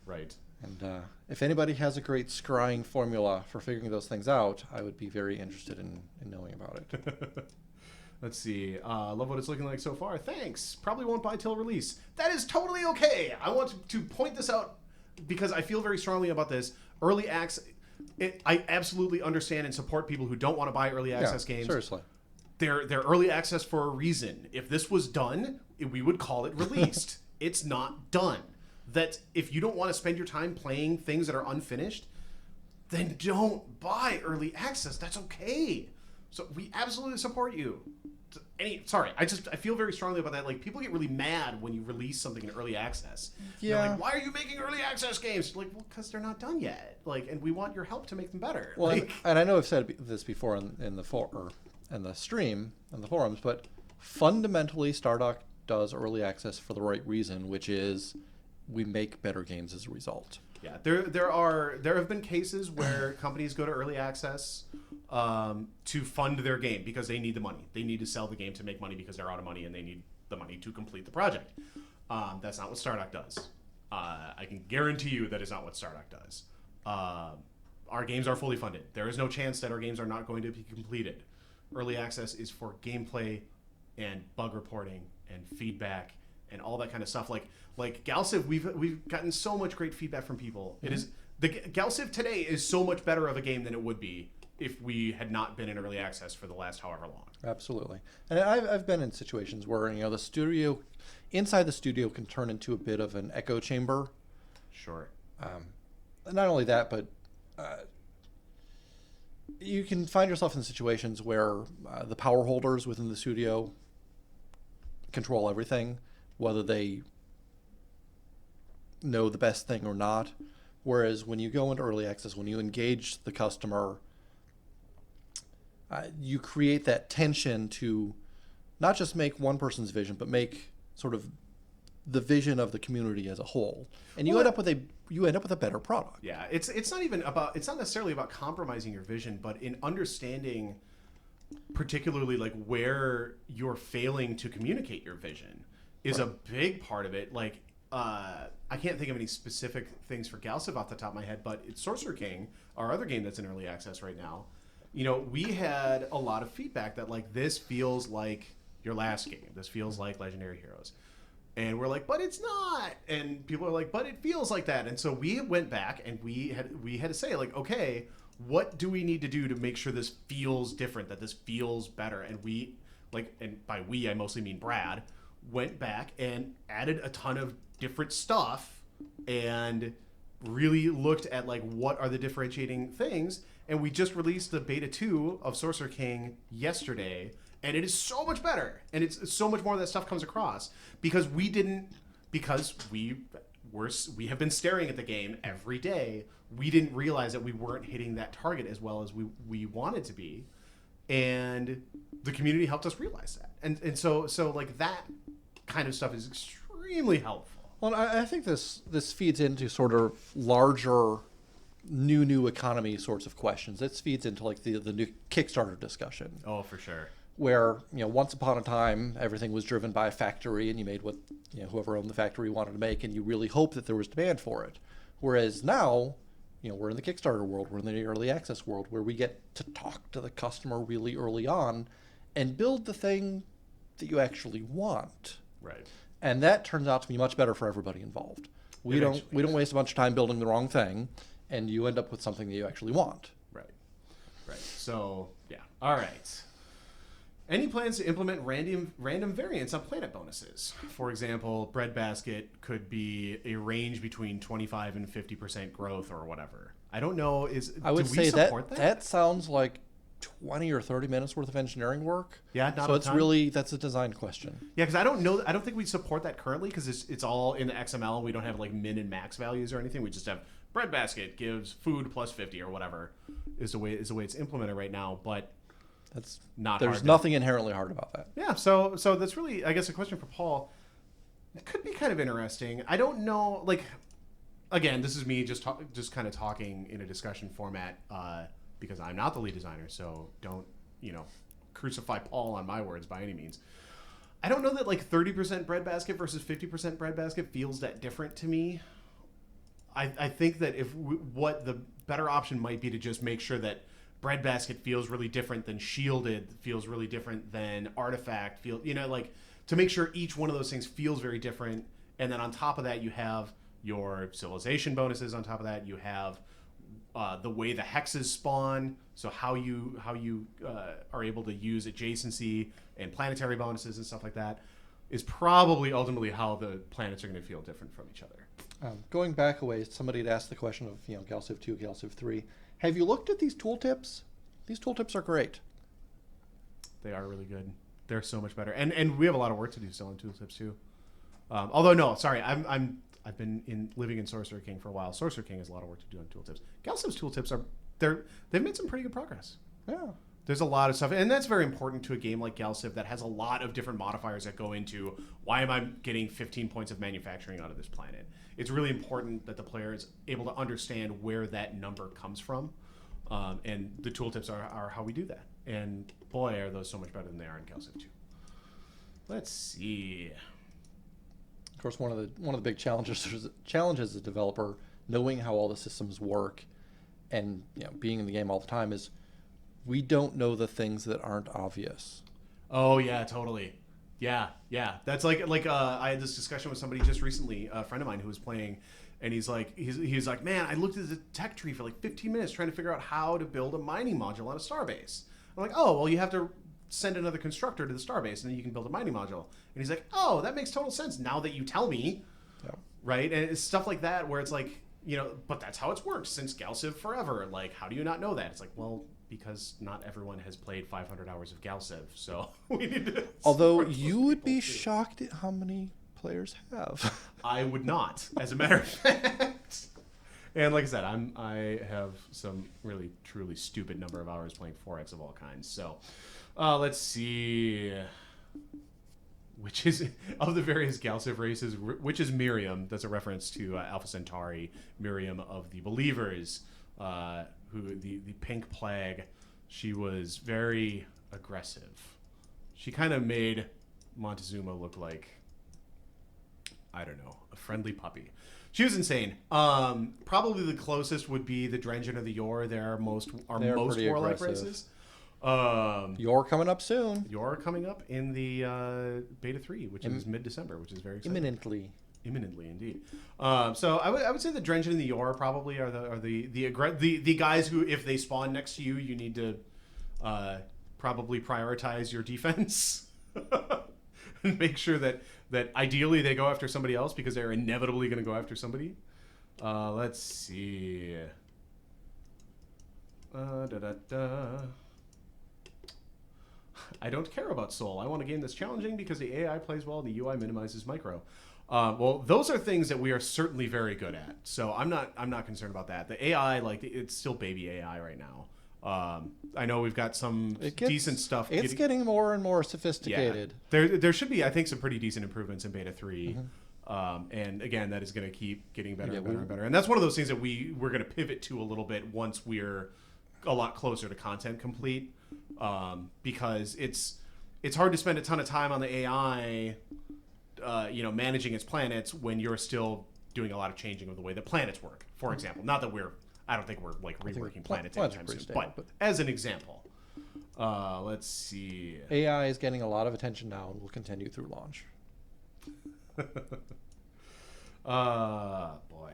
Right. And if anybody has a great scrying formula for figuring those things out, I would be very interested in knowing about it. Let's see. Love what it's looking like so far. Thanks. Probably won't buy till release. That is totally okay. I want to point this out because I feel very strongly about this. Early access. I absolutely understand and support people who don't want to buy early access games. Seriously. They're early access for a reason. If this was done, we would call it released. It's not done. That if you don't want to spend your time playing things that are unfinished, then don't buy early access. That's okay. So we absolutely support you. I feel very strongly about that. Like, people get really mad when you release something in early access. Yeah. They're like, why are you making early access games? Like, well, because they're not done yet. Like, and we want your help to make them better. Well, like, and I know I've said this before in the stream and the forums, but fundamentally, Stardock does early access for the right reason, which is we make better games as a result. Yeah, there have been cases where companies go to early access to fund their game because they need the money. They need to sell the game to make money because they're out of money and they need the money to complete the project. That's not what Stardock does. I can guarantee you that is not what Stardock does. Our games are fully funded. There is no chance that our games are not going to be completed. Early access is for gameplay and bug reporting and feedback and all that kind of stuff. Like Galciv, we've gotten so much great feedback from people. Mm-hmm. It is the Galciv today is so much better of a game than it would be if we had not been in early access for the last however long. Absolutely. And I've been in situations where the studio, inside the studio, can turn into a bit of an echo chamber. Sure. Not only that, but you can find yourself in situations where the power holders within the studio control everything, whether they know the best thing or not. Whereas when you go into early access, when you engage the customer, you create that tension to not just make one person's vision, but make sort of the vision of the community as a whole, and you end up with a better product. Yeah, it's not necessarily about compromising your vision, but in understanding, particularly like where you're failing to communicate your vision is a big part of it. Like, I can't think of any specific things for Galciv off the top of my head, but it's Sorcerer King, our other game that's in early access right now. We had a lot of feedback that like this feels like your last game. This feels like Legendary Heroes. And we're like, but it's not. And people are like, but it feels like that. And so we went back and we had to say, like, okay, what do we need to do to make sure this feels different, that this feels better? And we, like, and by we, I mostly mean Brad, went back and added a ton of different stuff and really looked at, like, what are the differentiating things. And we just released the beta 2 of Sorcerer King yesterday. And it is so much better, and it's so much more of that stuff comes across because we have been staring at the game every day. We didn't realize that we weren't hitting that target as well as we wanted to be, and the community helped us realize that. And so like that kind of stuff is extremely helpful. Well, I think this feeds into sort of larger new economy sorts of questions. This feeds into like the new Kickstarter discussion. Oh, for sure. Where once upon a time everything was driven by a factory and you made what whoever owned the factory wanted to make, and you really hoped that there was demand for it. Whereas now we're in the Kickstarter world, we're in the early access world, where we get to talk to the customer really early on and build the thing that you actually want. Right. And that turns out to be much better for everybody involved. We don't waste a bunch of time building the wrong thing, and you end up with something that you actually want. Right. So yeah. All right. Any plans to implement random variants on planet bonuses? For example, breadbasket could be a range between 25 and 50% growth or whatever. I don't know. I would say that sounds like 20 or 30 minutes worth of engineering work. Yeah, not so a it's ton. really that's a design question. Yeah, because I don't know. I don't think we support that currently because it's all in the XML. We don't have like min and max values or anything. We just have breadbasket gives food plus 50 or whatever. is the way it's implemented right now, but That's not there's hard nothing inherently hard about that. Yeah, so that's really, I guess, a question for Paul. It could be kind of interesting. I don't know, like, again, this is me just kind of talking in a discussion format because I'm not the lead designer, so don't, crucify Paul on my words by any means. I don't know that like 30% breadbasket versus 50% breadbasket feels that different to me. I think that what the better option might be to just make sure that breadbasket feels really different than shielded, feels really different than artifact, to make sure each one of those things feels very different. And then on top of that, you have your civilization bonuses. On top of that, you have the way the hexes spawn, so how you are able to use adjacency and planetary bonuses and stuff like that is probably ultimately how the planets are going to feel different from each other. Going back a ways, somebody had asked the question of Galciv 2, Galciv 3. Have you looked at these tooltips? These tooltips are great. They are really good. They're so much better, and we have a lot of work to do still on tooltips too. Although no, sorry, I've been living in Sorcerer King for a while. Sorcerer King has a lot of work to do on tooltips. Galciv's tooltips they've made some pretty good progress. Yeah. There's a lot of stuff, and that's very important to a game like Galciv that has a lot of different modifiers that go into why am I getting 15 points of manufacturing out of this planet. It's really important that the player is able to understand where that number comes from, and the tooltips are how we do that. And boy, are those so much better than they are in Galciv 2. Let's see. Of course, one of the big challenges as a developer, knowing how all the systems work, and being in the game all the time, is we don't know the things that aren't obvious. Oh yeah, totally. Yeah. That's like I had this discussion with somebody just recently, a friend of mine who was playing, and he's like, man, I looked at the tech tree for like 15 minutes trying to figure out how to build a mining module on a starbase. I'm like, oh, well, you have to send another constructor to the starbase, and then you can build a mining module. And he's like, oh, that makes total sense now that you tell me. Yeah. Right? And it's stuff like that where it's like, but that's how it's worked since Galciv forever. Like, how do you not know that? It's like, well, because not everyone has played 500 hours of Galciv, so we need to... Although you would be shocked at how many players have. I would not, as a matter of fact. And like I said, I have some really, truly stupid number of hours playing 4X of all kinds. So let's see. Which is, of the various Galciv races, which is Miriam? That's a reference to Alpha Centauri, Miriam of the Believers, who the pink plague. She was very aggressive. She kind of made Montezuma look like, I don't know, a friendly puppy. She was insane. Probably the closest would be the Drengen or the Yor. They're most warlike races. Yor coming up soon. Yor coming up in the Beta 3, which is mid-December, which is very exciting. Imminently, indeed. So I would say the Drengen and the Yor probably are the guys who, if they spawn next to you, you need to probably prioritize your defense and make sure that ideally they go after somebody else because they're inevitably going to go after somebody. Let's see. I don't care about Soul. I want a game that's challenging because the AI plays well and the UI minimizes micro. Well, those are things that we are certainly very good at. So I'm not concerned about that. The AI, it's still baby AI right now. I know we've got some decent stuff. It's getting more and more sophisticated. Yeah. There should be, I think, some pretty decent improvements in Beta 3. Mm-hmm. And again, that is going to keep getting better and better and better. And that's one of those things that we're going to pivot to a little bit once we're a lot closer to content complete. Because it's hard to spend a ton of time on the AI, managing its planets when you're still doing a lot of changing of the way that planets work. For example, not that I don't think we're reworking planets anytime soon, but as an example, let's see. AI is getting a lot of attention now and will continue through launch. Boy.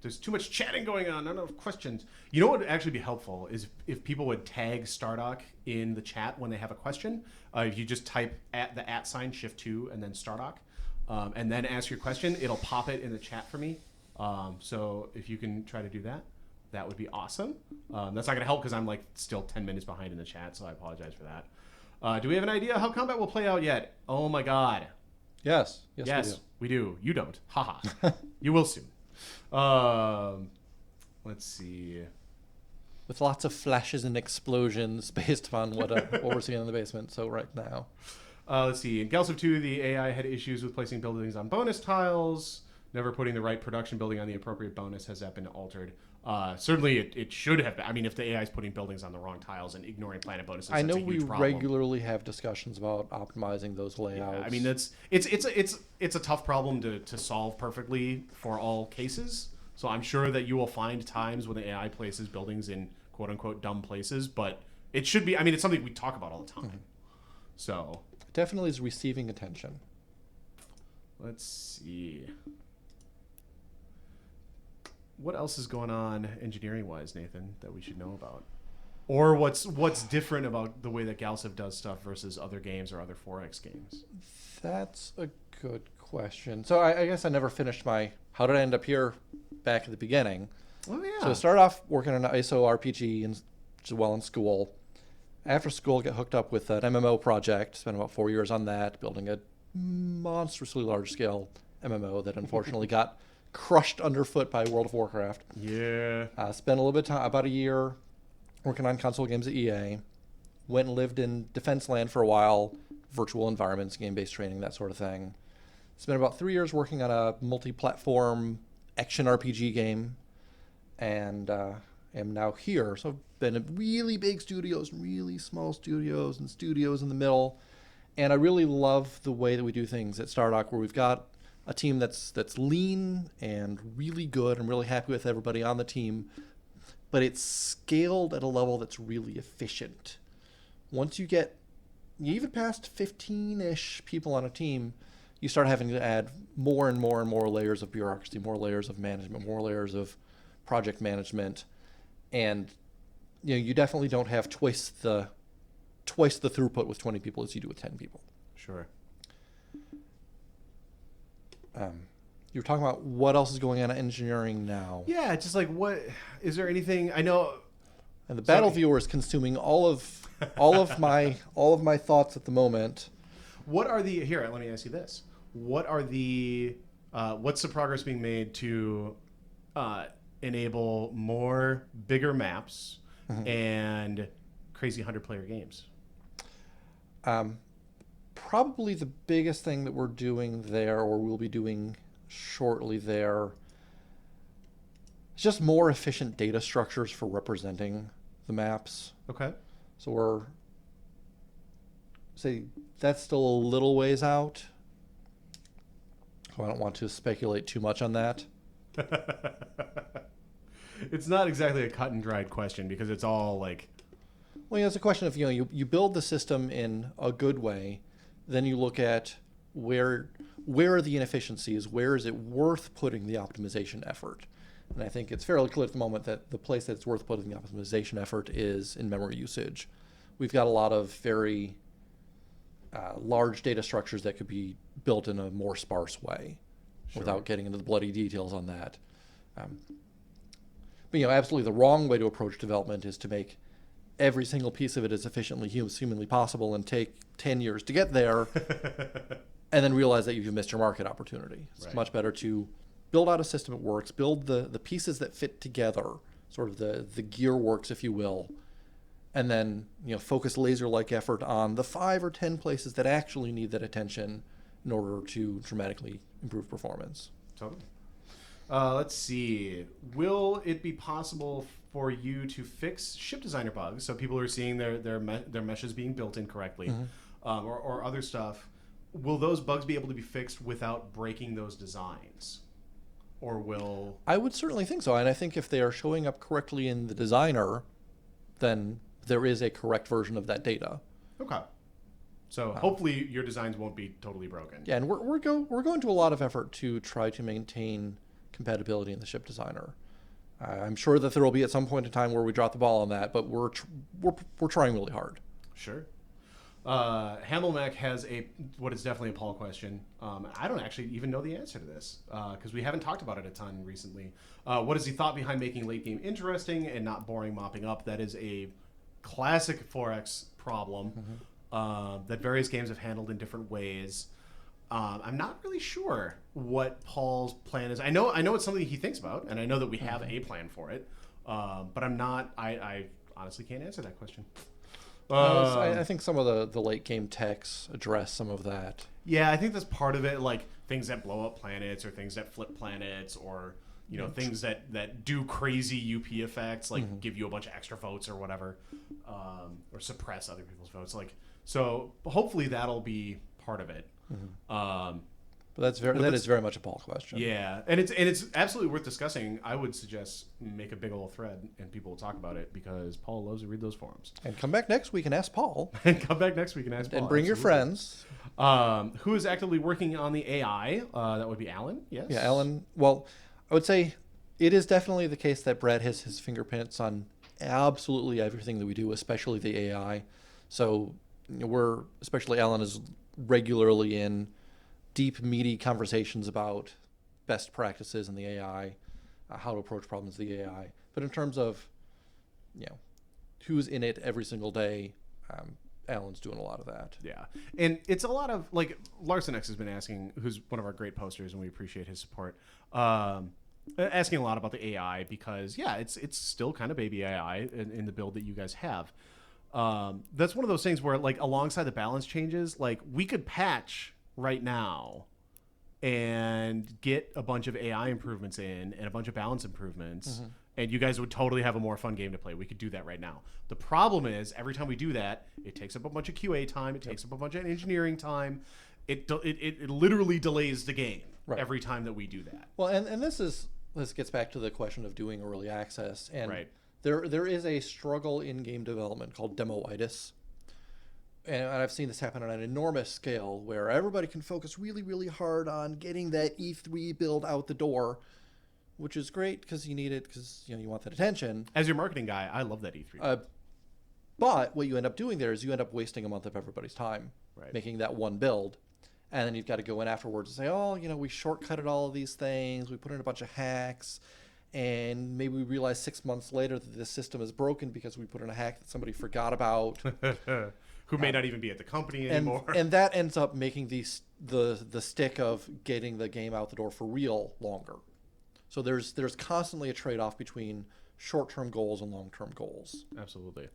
There's too much chatting going on. Not enough questions. You know what would actually be helpful is if people would tag Stardock in the chat when they have a question. If you just type the @ shift 2 and then Stardock, and then ask your question, it'll pop it in the chat for me. So if you can try to do that, that would be awesome. That's not going to help because I'm still 10 minutes behind in the chat, so I apologize for that. Do we have an idea how combat will play out yet? Oh my God. Yes, we do. You don't. Haha. You will soon. Let's see. with lots of flashes and explosions based upon what we're seeing in the basement. So right now, let's see. In Galactic 2, the AI had issues with placing buildings on bonus tiles. Never putting the right production building on the appropriate bonus. Has that been altered? Certainly, it should have been. I mean, if the AI is putting buildings on the wrong tiles and ignoring planet bonuses, I know that's a huge we problem. regularly have discussions about optimizing those layouts. Yeah, I mean, it's a tough problem to solve perfectly for all cases. So I'm sure that you will find times when the AI places buildings in quote unquote dumb places, but it should be. I mean, it's something we talk about all the time. So it definitely is receiving attention. Let's see. What else is going on engineering-wise, Nathan, that we should know about? Or what's different about the way that Galciv does stuff versus other games or other 4X games? That's a good question. So I guess I never finished my how did I end up here back at the beginning. Oh, yeah. So I started off working on an ISO RPG while in school. After school, got hooked up with an MMO project, spent about 4 years on that, building a monstrously large-scale MMO that unfortunately got crushed underfoot by World of Warcraft. Yeah. Spent a little bit of time, about a year, working on console games at EA. Went and lived in defense land for a while, virtual environments, game-based training, that sort of thing. Spent about 3 years working on a multi-platform action RPG game, and am now here. So I've been at really big studios, really small studios, and studios in the middle. And I really love the way that we do things at Stardock, where we've got a team that's lean and really good. I'm really happy with everybody on the team, but it's scaled at a level that's really efficient. Once you get even past 15-ish people on a team, you start having to add more and more and more layers of bureaucracy, more layers of management, more layers of project management, and you definitely don't have twice the throughput with 20 people as you do with 10 people. Sure. You were talking about what else is going on in engineering now. Yeah, just like what is there anything I know? And the battle viewer is consuming all of my thoughts at the moment. What are the here? Let me ask you this: What are the what's the progress being made to enable more bigger maps and crazy 100-player games? Probably the biggest thing that we're doing there, or we'll be doing shortly there, is just more efficient data structures for representing the maps. Okay. So that's still a little ways out. So I don't want to speculate too much on that. It's not exactly a cut and dried question because it's all like. Well, yeah, it's a question of you build the system in a good way, then you look at where are the inefficiencies, where is it worth putting the optimization effort, and I think it's fairly clear at the moment that the place that's worth putting the optimization effort is in memory usage. We've got a lot of very large data structures that could be built in a more sparse way, without getting into the bloody details on that. But absolutely the wrong way to approach development is to make every single piece of it as efficiently as humanly possible and take 10 years to get there and then realize that you've missed your market opportunity. It's much better to build out a system that works, build the pieces that fit together, sort of the gear works, if you will, and then focus laser-like effort on the 5 or 10 places that actually need that attention in order to dramatically improve performance. Totally. Let's see. Will it be possible for you to fix ship designer bugs? So people are seeing their meshes being built incorrectly, or other stuff. Will those bugs be able to be fixed without breaking those designs? Or will... I would certainly think so. And I think if they are showing up correctly in the designer, then there is a correct version of that data. Okay. So hopefully your designs won't be totally broken. Yeah, and we're going to a lot of effort to try to maintain compatibility in the ship designer. I'm sure that there will be at some point in time where we drop the ball on that, but we're trying really hard. Sure. Hamelmack has what is definitely a Paul question. I don't actually even know the answer to this because we haven't talked about it a ton recently. What is the thought behind making late game interesting and not boring mopping up? That is a classic 4X problem that various games have handled in different ways. I'm not really sure what Paul's plan is. I know it's something he thinks about, and I know that we have a plan for it. But I'm not. I honestly can't answer that question. I think some of the late game techs address some of that. Yeah, I think that's part of it. Like things that blow up planets, or things that flip planets, or things that do crazy UP effects, like give you a bunch of extra votes or whatever, or suppress other people's votes. Like so, hopefully that'll be part of it. But that is very much a Paul question. Yeah, and it's absolutely worth discussing. I would suggest make a big old thread and people will talk about it because Paul loves to read those forums. And come back next week and ask Paul. And come back next week and ask Paul. And bring your friends. Who is actively working on the AI? That would be Alan. Yes. Yeah, Alan. Well, I would say it is definitely the case that Brad has his fingerprints on absolutely everything that we do, especially the AI. So especially Alan is regularly in deep, meaty conversations about best practices in the AI, how to approach problems with the AI. But in terms of, who's in it every single day, Alan's doing a lot of that. Yeah. And it's a lot of, like, Larson X has been asking, who's one of our great posters, and we appreciate his support, asking a lot about the AI because, it's still kind of baby AI in the build that you guys have. That's one of those things where, like, alongside the balance changes, like, we could patch right now and get a bunch of AI improvements in and a bunch of balance improvements, and you guys would totally have a more fun game to play. We could do that right now. The problem is every time we do that, it takes up a bunch of QA time. It takes up a bunch of engineering time. It literally delays the game every time that we do that. Well, and this gets back to the question of doing early access. And there is a struggle in game development called demoitis. And I've seen this happen on an enormous scale where everybody can focus really, really hard on getting that E3 build out the door, which is great because you need it because you want that attention. As your marketing guy, I love that E3. But what you end up doing there is you end up wasting a month of everybody's time making that one build. And then you've got to go in afterwards and say, we shortcutted all of these things. We put in a bunch of hacks. And maybe we realize 6 months later that this system is broken because we put in a hack that somebody forgot about. Who may not even be at the company anymore. And that ends up making the stick of getting the game out the door for real longer. So there's constantly a trade-off between short-term goals and long-term goals. Absolutely.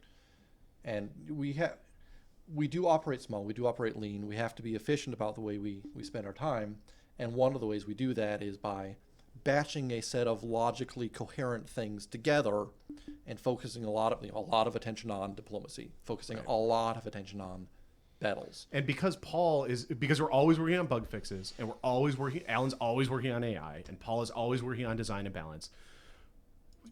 And we do operate small. We do operate lean. We have to be efficient about the way we spend our time. And one of the ways we do that is by batching a set of logically coherent things together and focusing a lot of attention on diplomacy, focusing a lot of attention on battles. And because we're always working on bug fixes, and Alan's always working on AI, and Paul is always working on design and balance,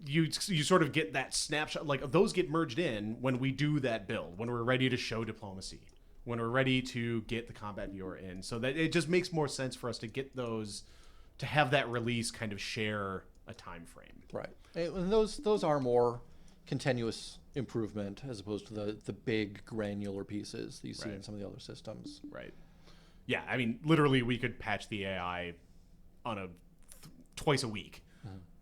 you sort of get that snapshot, like those get merged in when we do that build, when we're ready to show diplomacy, when we're ready to get the combat viewer in, so that it just makes more sense for us to get those, to have that release kind of share a time frame. Right. And those are more continuous improvement as opposed to the big granular pieces that you see in some of the other systems. Right. Yeah, I mean, literally we could patch the AI on twice a week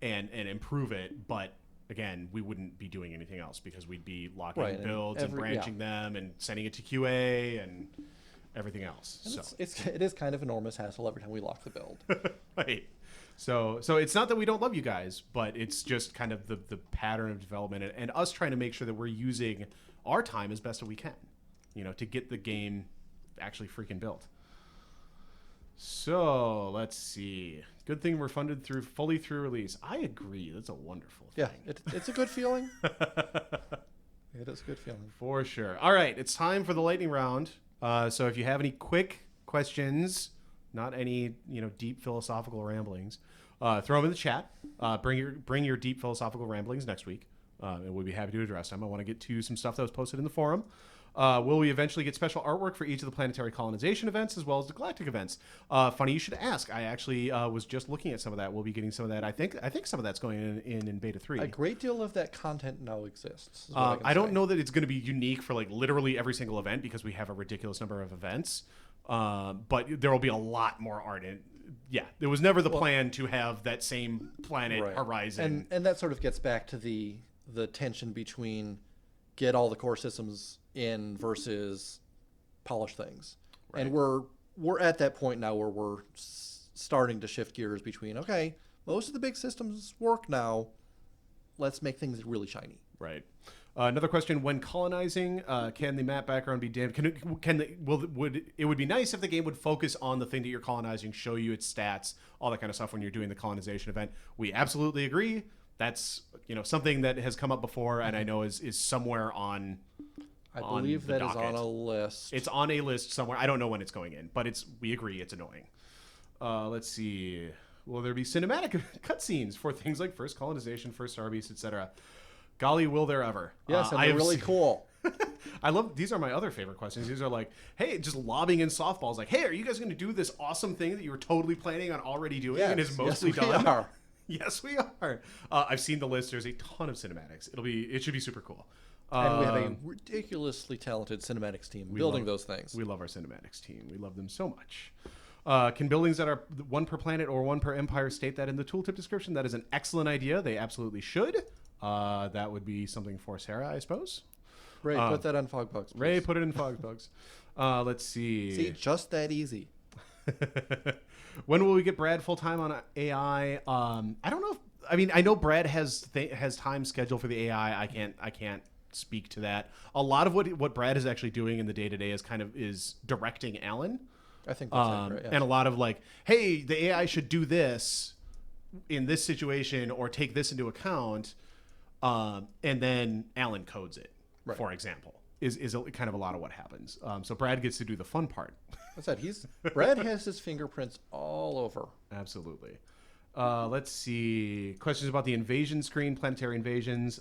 and improve it, but again, we wouldn't be doing anything else because we'd be locking builds and branching them and sending it to QA and everything else. And so it is kind of enormous hassle every time we lock the build. Right. So it's not that we don't love you guys, but it's just kind of the pattern of development and us trying to make sure that we're using our time as best as we can, to get the game actually freaking built. So let's see. Good thing we're funded fully through release. I agree. That's a wonderful thing. Yeah, it's a good feeling. It is a good feeling. For sure. All right, it's time for the lightning round. So if you have any quick questions, not any deep philosophical ramblings, throw them in the chat. Bring your deep philosophical ramblings next week, and we'll be happy to address them. I want to get to some stuff that was posted in the forum. Will we eventually get special artwork for each of the planetary colonization events as well as the galactic events? Funny you should ask. I actually was just looking at some of that. We'll be getting some of that. I think some of that's going in beta 3. A great deal of that content now exists. I don't know that it's going to be unique for like literally every single event because we have a ridiculous number of events. But there will be a lot more art in. Yeah, it was never the plan to have that same planet horizon. And that sort of gets back to the tension between get all the core systems in versus polish things. Right. And we're at that point now where we're starting to shift gears between, okay, most of the big systems work now. let's make things really shiny. Right. Another question: when colonizing, can the map background be dimmed? It would be nice if the game would focus on the thing that you're colonizing, show you its stats, all that kind of stuff when you're doing the colonization event. We absolutely agree. That's something that has come up before, and I know is somewhere on. I believe that is on a list. It's on a list somewhere. I don't know when it's going in, but we agree it's annoying. Let's see. Will there be cinematic cutscenes for things like first colonization, first Starbeast, etc.? Golly, will there ever? Yes, and they're really cool. I love these are my other favorite questions. These are like, hey, just lobbing in softballs. Like, hey, are you guys going to do this awesome thing that you were totally planning on already doing and is mostly done? We are. Yes, we are. I've seen the list. There's a ton of cinematics. It should be super cool. And we have a ridiculously talented cinematics team building those things. We love our cinematics team. We love them so much. Can buildings that are one per planet or one per empire state that in the tooltip description? That is an excellent idea. They absolutely should. That would be something for Sarah, I suppose. Ray, put that on Fogbugs. Please. Ray, put it in Fogbugs. Let's see. See, just that easy. When will we get Brad full time on AI? I don't know. I know Brad has time scheduled for the AI. I can't speak to that. A lot of what Brad is actually doing in the day to day is directing Alan. I think that's accurate. Yes. And a lot of like, hey, the AI should do this in this situation or take this into account, and then Alan codes it. Right. For example, is kind of a lot of what happens. So Brad gets to do the fun part. What's that? Brad has his fingerprints all over. Absolutely. Let's see. Questions about the invasion screen, planetary invasions.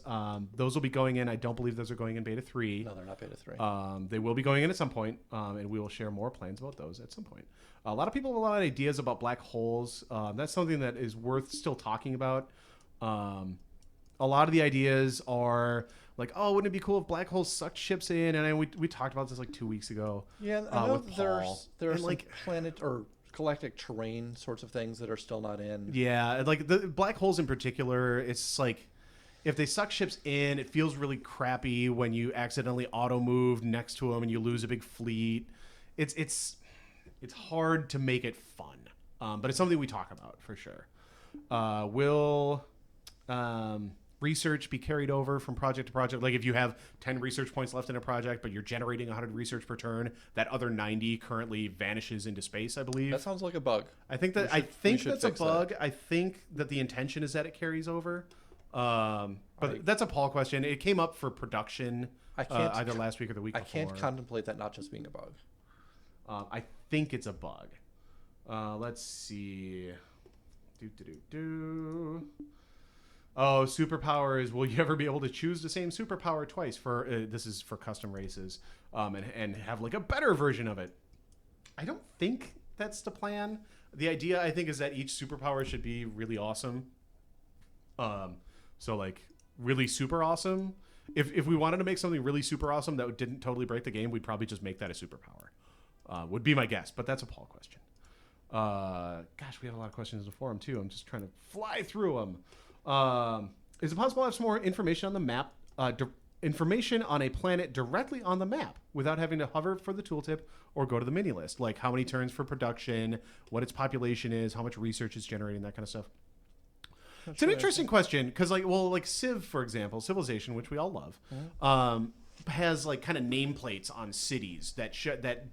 Those will be going in. I don't believe those are going in beta 3. No, they're not beta 3. They will be going in at some point, and we will share more plans about those at some point. A lot of people have a lot of ideas about black holes. That's something that is worth still talking about. A lot of the ideas are like, oh, wouldn't it be cool if black holes sucked ships in? And we talked about this like 2 weeks ago. Yeah, I know there's like planet or galactic terrain sorts of things that are still not in. Yeah, like the black holes in particular, it's like if they suck ships in, it feels really crappy when you accidentally auto move next to them and you lose a big fleet. It's hard to make it fun, but it's something we talk about for sure. Will research be carried over from project to project? Like if you have 10 research points left in a project, but you're generating 100 research per turn, that other 90 currently vanishes into space, I believe. That sounds like a bug. I think that's a bug. That. I think that the intention is that it carries over. But that's a Paul question. It came up for production either last week or the week before. I can't contemplate that not just being a bug. I think it's a bug. Let's see. Oh, superpowers. Will you ever be able to choose the same superpower twice? This is for custom races, and have like a better version of it. I don't think that's the plan. The idea, I think, is that each superpower should be really awesome. So like really super awesome. If we wanted to make something really super awesome that didn't totally break the game, we'd probably just make that a superpower. Would be my guess, but that's a Paul question. Gosh, we have a lot of questions in the forum too. I'm just trying to fly through them. Is it possible to have some more information on the map, information on a planet directly on the map without having to hover for the tooltip or go to the mini list? Like how many turns for production, what its population is, how much research it's generating, that kind of stuff. It's an interesting question because like Civ, for example, Civilization, which we all love, has like kind of nameplates on cities that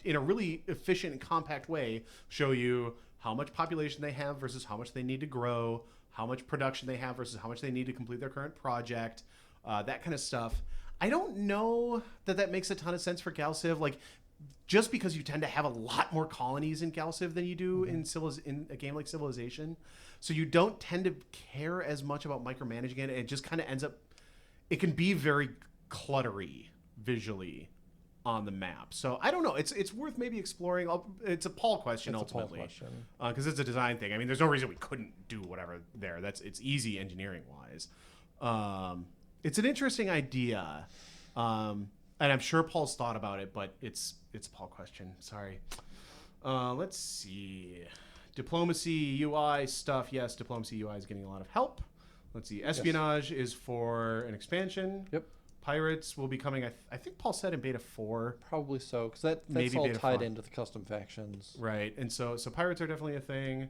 in a really efficient and compact way show you how much population they have versus how much they need to grow, how much production they have versus how much they need to complete their current project, that kind of stuff. I don't know that makes a ton of sense for GalCiv. Like, just because you tend to have a lot more colonies in GalCiv than you do in a game like Civilization, so you don't tend to care as much about micromanaging it. It just kind of ends up, it can be very cluttery visually on the map. So I don't know. It's worth maybe exploring. It's a Paul question ultimately, because it's a design thing. I mean, there's no reason we couldn't do whatever there. It's easy engineering wise. It's an interesting idea, and I'm sure Paul's thought about it, but it's a Paul question. Sorry. Let's see. Diplomacy UI stuff. Yes, diplomacy UI is getting a lot of help. Let's see. Espionage is for an expansion. Yep. Pirates will be coming, I think Paul said in beta 4. Probably so, because that's all tied into the custom factions. Right, and so pirates are definitely a thing.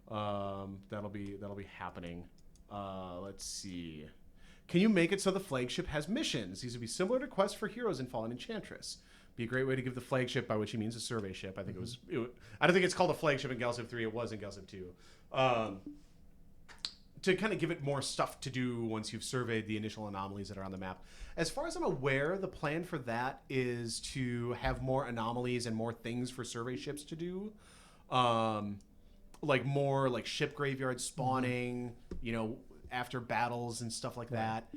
That'll be happening. Let's see. Can you make it so the flagship has missions? These would be similar to quests for heroes in Fallen Enchantress. Be a great way to give the flagship, by which he means a survey ship. I think I don't think it's called a flagship in Galactic 3. It was in Galactic 2. To kind of give it more stuff to do once you've surveyed the initial anomalies that are on the map. As far as I'm aware, the plan for that is to have more anomalies and more things for survey ships to do. Like more like ship graveyard spawning, after battles and stuff like that.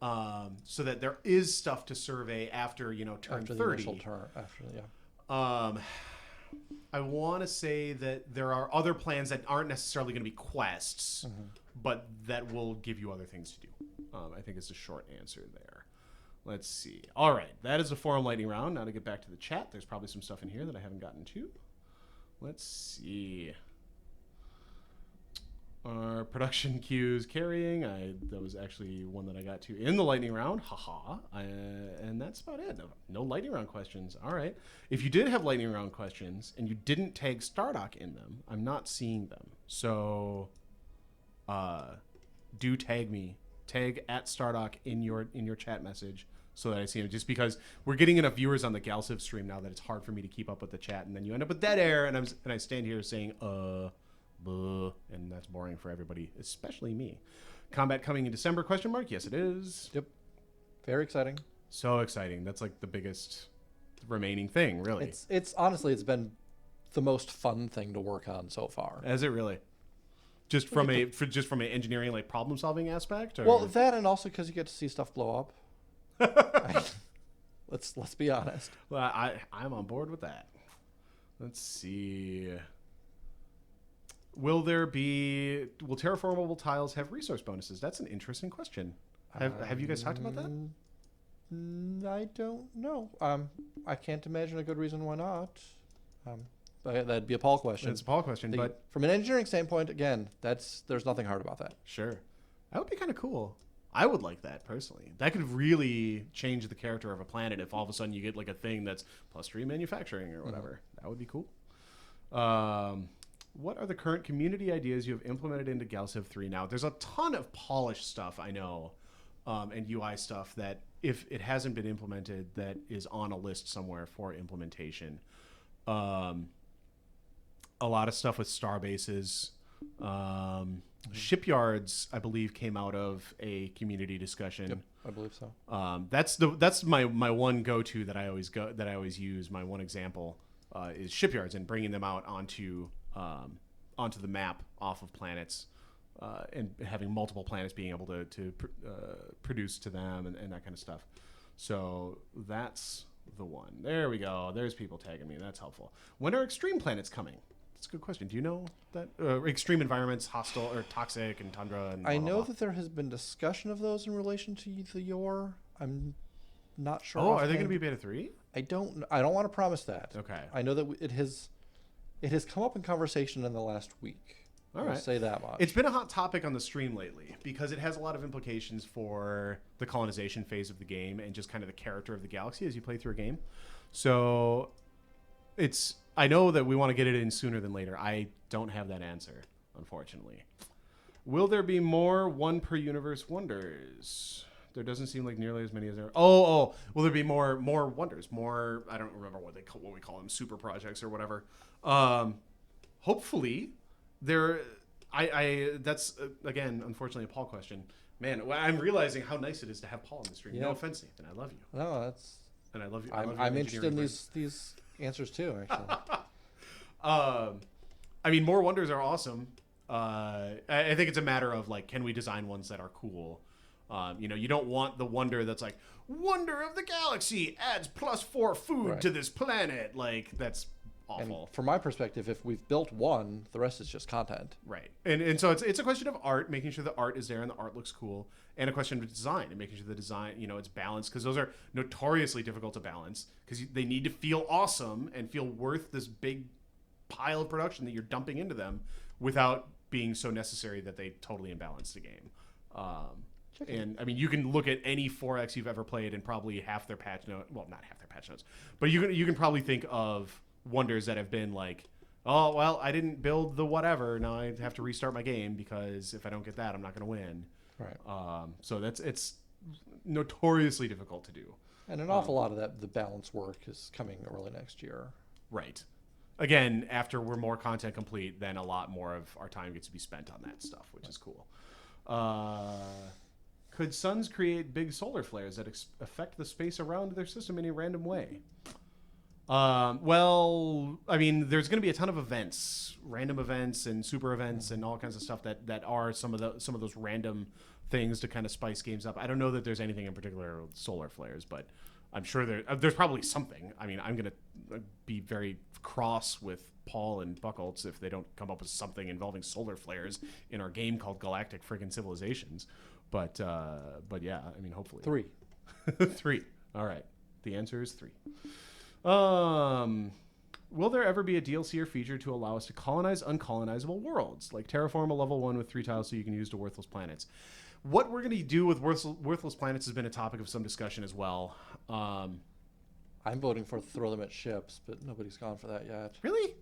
So that there is stuff to survey after, turn 30. The initial turn, I want to say that there are other plans that aren't necessarily going to be quests, but that will give you other things to do. I think it's a short answer there. Let's see. All right, that is the forum lightning round. Now to get back to the chat, there's probably some stuff in here that I haven't gotten to. Let's see. Our production queues carrying. That was actually one that I got to in the lightning round. Haha. And that's about it. No lightning round questions. All right. If you did have lightning round questions and you didn't tag Stardock in them, I'm not seeing them. So do tag me. Tag at Stardock in your chat message so that I see them. Just because we're getting enough viewers on the Galciv stream now that it's hard for me to keep up with the chat, and then you end up with dead air, and I stand here saying buh, and that's boring for everybody, especially me. Combat coming in December? ? Yes, it is. Yep. Very exciting. So exciting. That's like the biggest remaining thing, really. It's honestly, it's been the most fun thing to work on so far. Is it really? Just from an engineering, like problem solving aspect? Or? Well, that, and also because you get to see stuff blow up. Let's be honest. Well, I'm on board with that. Let's see. Will terraformable tiles have resource bonuses? That's an interesting question. Have you guys talked about that? I don't know. I can't imagine a good reason why not. But that'd be a Paul question. It's a Paul question, but from an engineering standpoint, again, there's nothing hard about that. Sure. That would be kind of cool. I would like that personally. That could really change the character of a planet if all of a sudden you get like a thing that's +3 manufacturing or whatever. That would be cool. What are the current community ideas you have implemented into Galciv 3 now? There's a ton of polished stuff, I know, and UI stuff that if it hasn't been implemented, that is on a list somewhere for implementation. A lot of stuff with star bases. Shipyards, I believe, came out of a community discussion. Yep, I believe so. That's my one go-to that I always use. My one example is shipyards and bringing them out onto the map off of planets, and having multiple planets being able to produce to them and that kind of stuff. So that's the one. There we go. There's people tagging me. That's helpful. When are extreme planets coming? That's a good question. Do you know that extreme environments, hostile or toxic, and tundra? And I know that there has been discussion of those in relation to the Yor. I'm not sure. Oh, are they going to be beta 3? I don't want to promise that. Okay. I know that it has come up in conversation in the last week. All right. I'll say that much. It's been a hot topic on the stream lately because it has a lot of implications for the colonization phase of the game and just kind of the character of the galaxy as you play through a game. So I know that we want to get it in sooner than later. I don't have that answer, unfortunately. Will there be more one per universe wonders? There doesn't seem like nearly as many as there. Oh, will there be more wonders? More, I don't remember what we call them, super projects or whatever. Hopefully, there. That's again, unfortunately, a Paul question. Man, I'm realizing how nice it is to have Paul in the stream. Yeah. No offense, Nathan. I love you. No, that's. And I love you. I'm interested in these answers too, actually. I mean, more wonders are awesome. I think it's a matter of like, can we design ones that are cool? You don't want the wonder that's like, wonder of the galaxy adds +4 food to this planet. Like, that's awful. And from my perspective, if we've built one, the rest is just content. Right. And so it's a question of art, making sure the art is there and the art looks cool, and a question of design and making sure the design, it's balanced, because those are notoriously difficult to balance because they need to feel awesome and feel worth this big pile of production that you're dumping into them without being so necessary that they totally imbalance the game. And I mean, you can look at any 4X you've ever played and probably half their patch notes. Well, not half their patch notes, but you can probably think of wonders that have been like, oh, well, I didn't build the whatever. Now I have to restart my game because if I don't get that, I'm not going to win. Right. So it's notoriously difficult to do. And an awful lot of that, the balance work is coming early next year. Right. Again, after we're more content complete, then a lot more of our time gets to be spent on that stuff, which is cool. Could suns create big solar flares that affect the space around their system in a random way? Well, I mean, there's going to be a ton of events, random events and super events and all kinds of stuff that are some of those random things to kind of spice games up. I don't know that there's anything in particular with solar flares, but I'm sure there's probably something. I mean, I'm going to be very cross with Paul and Buckholtz if they don't come up with something involving solar flares in our game called Galactic friggin' Civilizations. But yeah, I mean, hopefully 3. 3. All right. The answer is 3. Will there ever be a DLC or feature to allow us to colonize uncolonizable worlds, like terraform a level 1 with 3 tiles so you can use to worthless planets? What we're going to do with worthless planets has been a topic of some discussion as well. I'm voting for throw them at ships, but nobody's gone for that yet. Really?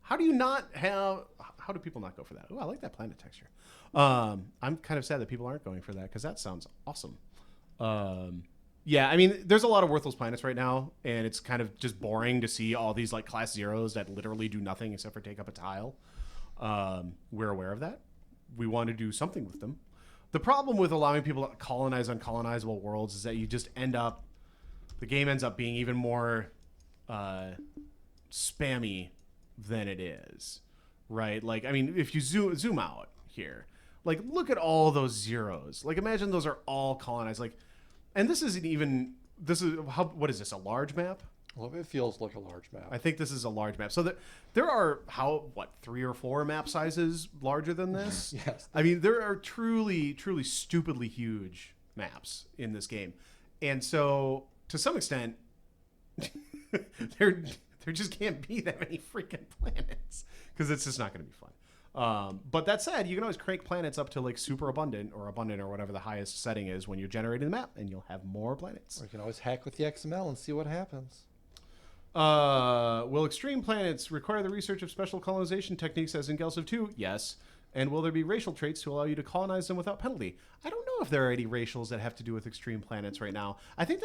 How do you not have? How do people not go for that? Oh, I like that planet texture. I'm kind of sad that people aren't going for that because that sounds awesome. Yeah, I mean, there's a lot of worthless planets right now, and it's kind of just boring to see all these like class zeros that literally do nothing except for take up a tile. We're aware of that. We want to do something with them. The problem with allowing people to colonize uncolonizable worlds is that you just the game ends up being even more spammy than it is, right? Like, I mean, if you zoom out here, like, look at all those zeros. Like, imagine those are all colonized. Like, and what is this, a large map? Well, it feels like a large map. I think this is a large map. So there are 3 or 4 map sizes larger than this? Yes. I mean, there are truly, truly stupidly huge maps in this game. And so, to some extent, there just can't be that many freaking planets because it's just not going to be fun. But that said, you can always crank planets up to like super abundant or whatever the highest setting is when you're generating the map, and you'll have more planets. Or you can always hack with the XML and see what happens. Will extreme planets require the research of special colonization techniques as in Gelsiv 2? Yes. And will there be racial traits to allow you to colonize them without penalty? I don't know if there are any racials that have to do with extreme planets right now. I think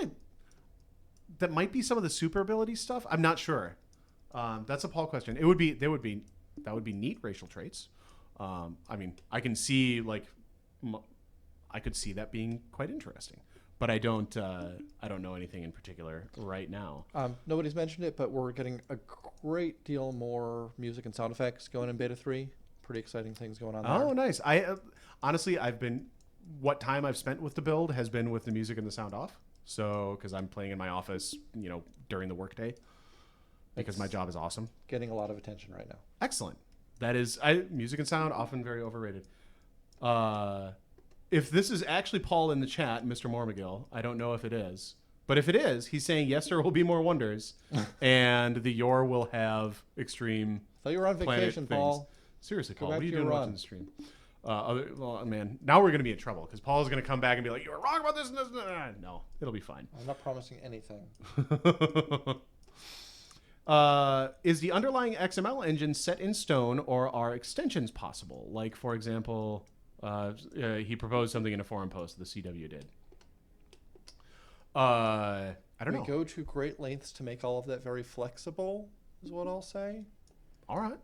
that might be some of the super ability stuff. I'm not sure. That's a Paul question. That would be neat racial traits. I mean, I can see I could see that being quite interesting, but I don't know anything in particular right now. Nobody's mentioned it, but we're getting a great deal more music and sound effects going in beta 3. Pretty exciting things going on there. Oh, nice. Honestly, what time I've spent with the build has been with the music and the sound off. So, because I'm playing in my office, during the workday, because my job is awesome. Getting a lot of attention right now. Excellent. That is, music and sound often very overrated. If this is actually Paul in the chat, Mr. Mormagil, I don't know if it is, but if it is, he's saying yes, there will be more wonders, and the Yor will have extreme. Thought you were on vacation, Paul. Seriously, Paul, what are you doing watching the stream? Well, man, now we're going to be in trouble because Paul's going to come back and be like, "You were wrong about this and this." No, it'll be fine. I'm not promising anything. Is the underlying XML engine set in stone, or are extensions possible? Like, for example, he proposed something in a forum post. The CW did. I don't know. We go to great lengths to make all of that very flexible, is what I'll say. All right.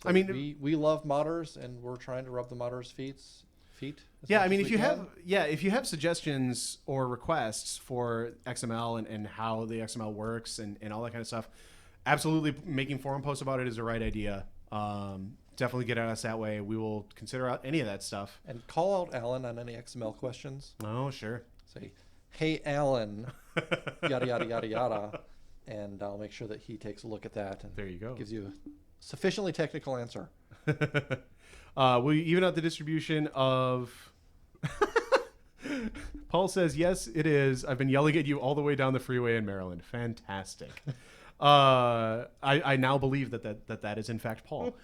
So I mean, we love modders, and we're trying to rub the modders' feet. Yeah, I mean, if you have suggestions or requests for XML and how the XML works and all that kind of stuff, absolutely making forum posts about it is the right idea. Definitely get at us that way. We will consider out any of that stuff. And call out Alan on any XML questions. Oh, sure. Say, hey, Alan, yada, yada, yada, yada. And I'll make sure that he takes a look at that. And there you go. Gives you a sufficiently technical answer. Will you even out the distribution of... Paul says, yes, it is. I've been yelling at you all the way down the freeway in Maryland. Fantastic. I now believe that is in fact Paul.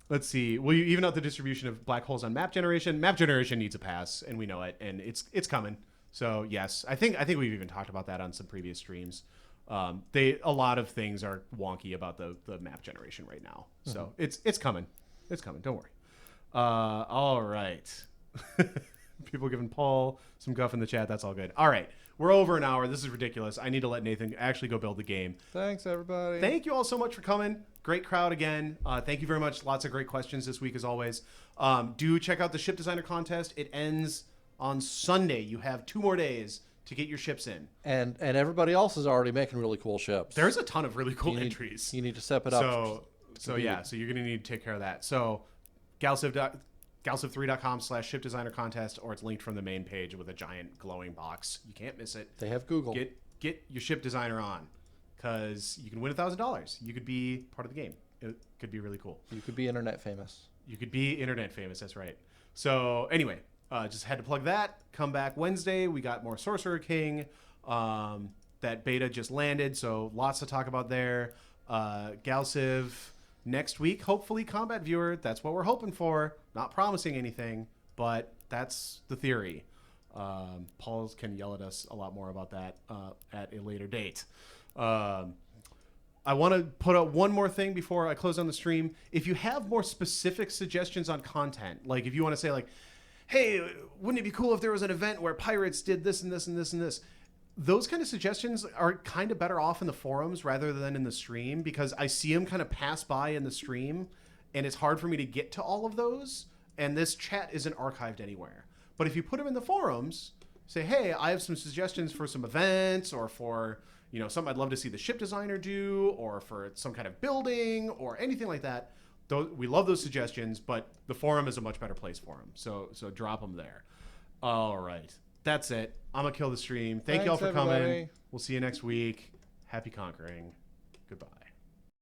Let's see. Will you even out the distribution of black holes on map generation? Map generation needs a pass, and we know it, and it's coming. So yes, I think we've even talked about that on some previous streams. A lot of things are wonky about the map generation right now. So it's coming. It's coming. Don't worry. All right. People giving Paul some guff in the chat. That's all good. All right. We're over an hour. This is ridiculous. I need to let Nathan actually go build the game. Thanks, everybody. Thank you all so much for coming. Great crowd again. Thank you very much. Lots of great questions this week, as always. Do check out the Ship Designer Contest. It ends on Sunday. You have 2 more days to get your ships in. And everybody else is already making really cool ships. There's a ton of really cool entries. You need to step it up. So you're going to need to take care of that. So galciv3.com/shipdesignercontest, or it's linked from the main page with a giant glowing box. You can't miss it. They have Google. Get your ship designer on, because you can win $1,000. You could be part of the game. It could be really cool. You could be internet famous. That's right. So anyway, just had to plug that. Come back Wednesday. We got more Sorcerer King. That beta just landed, so lots to talk about there. Galciv next week, hopefully Combat Viewer. That's what we're hoping for. Not promising anything, but that's the theory. Paul can yell at us a lot more about that at a later date. I want to put out one more thing before I close on the stream. If you have more specific suggestions on content, like if you want to say like, hey, wouldn't it be cool if there was an event where pirates did this and this and this and this? Those kind of suggestions are kind of better off in the forums rather than in the stream, because I see them kind of pass by in the stream and it's hard for me to get to all of those. And this chat isn't archived anywhere. But if you put them in the forums, say, hey, I have some suggestions for some events, or for, something I'd love to see the ship designer do, or for some kind of building or anything like that. We love those suggestions, but the forum is a much better place for them. So drop them there. All right. That's it. I'm going to kill the stream. Thank you all for coming. We'll see you next week. Happy conquering. Goodbye.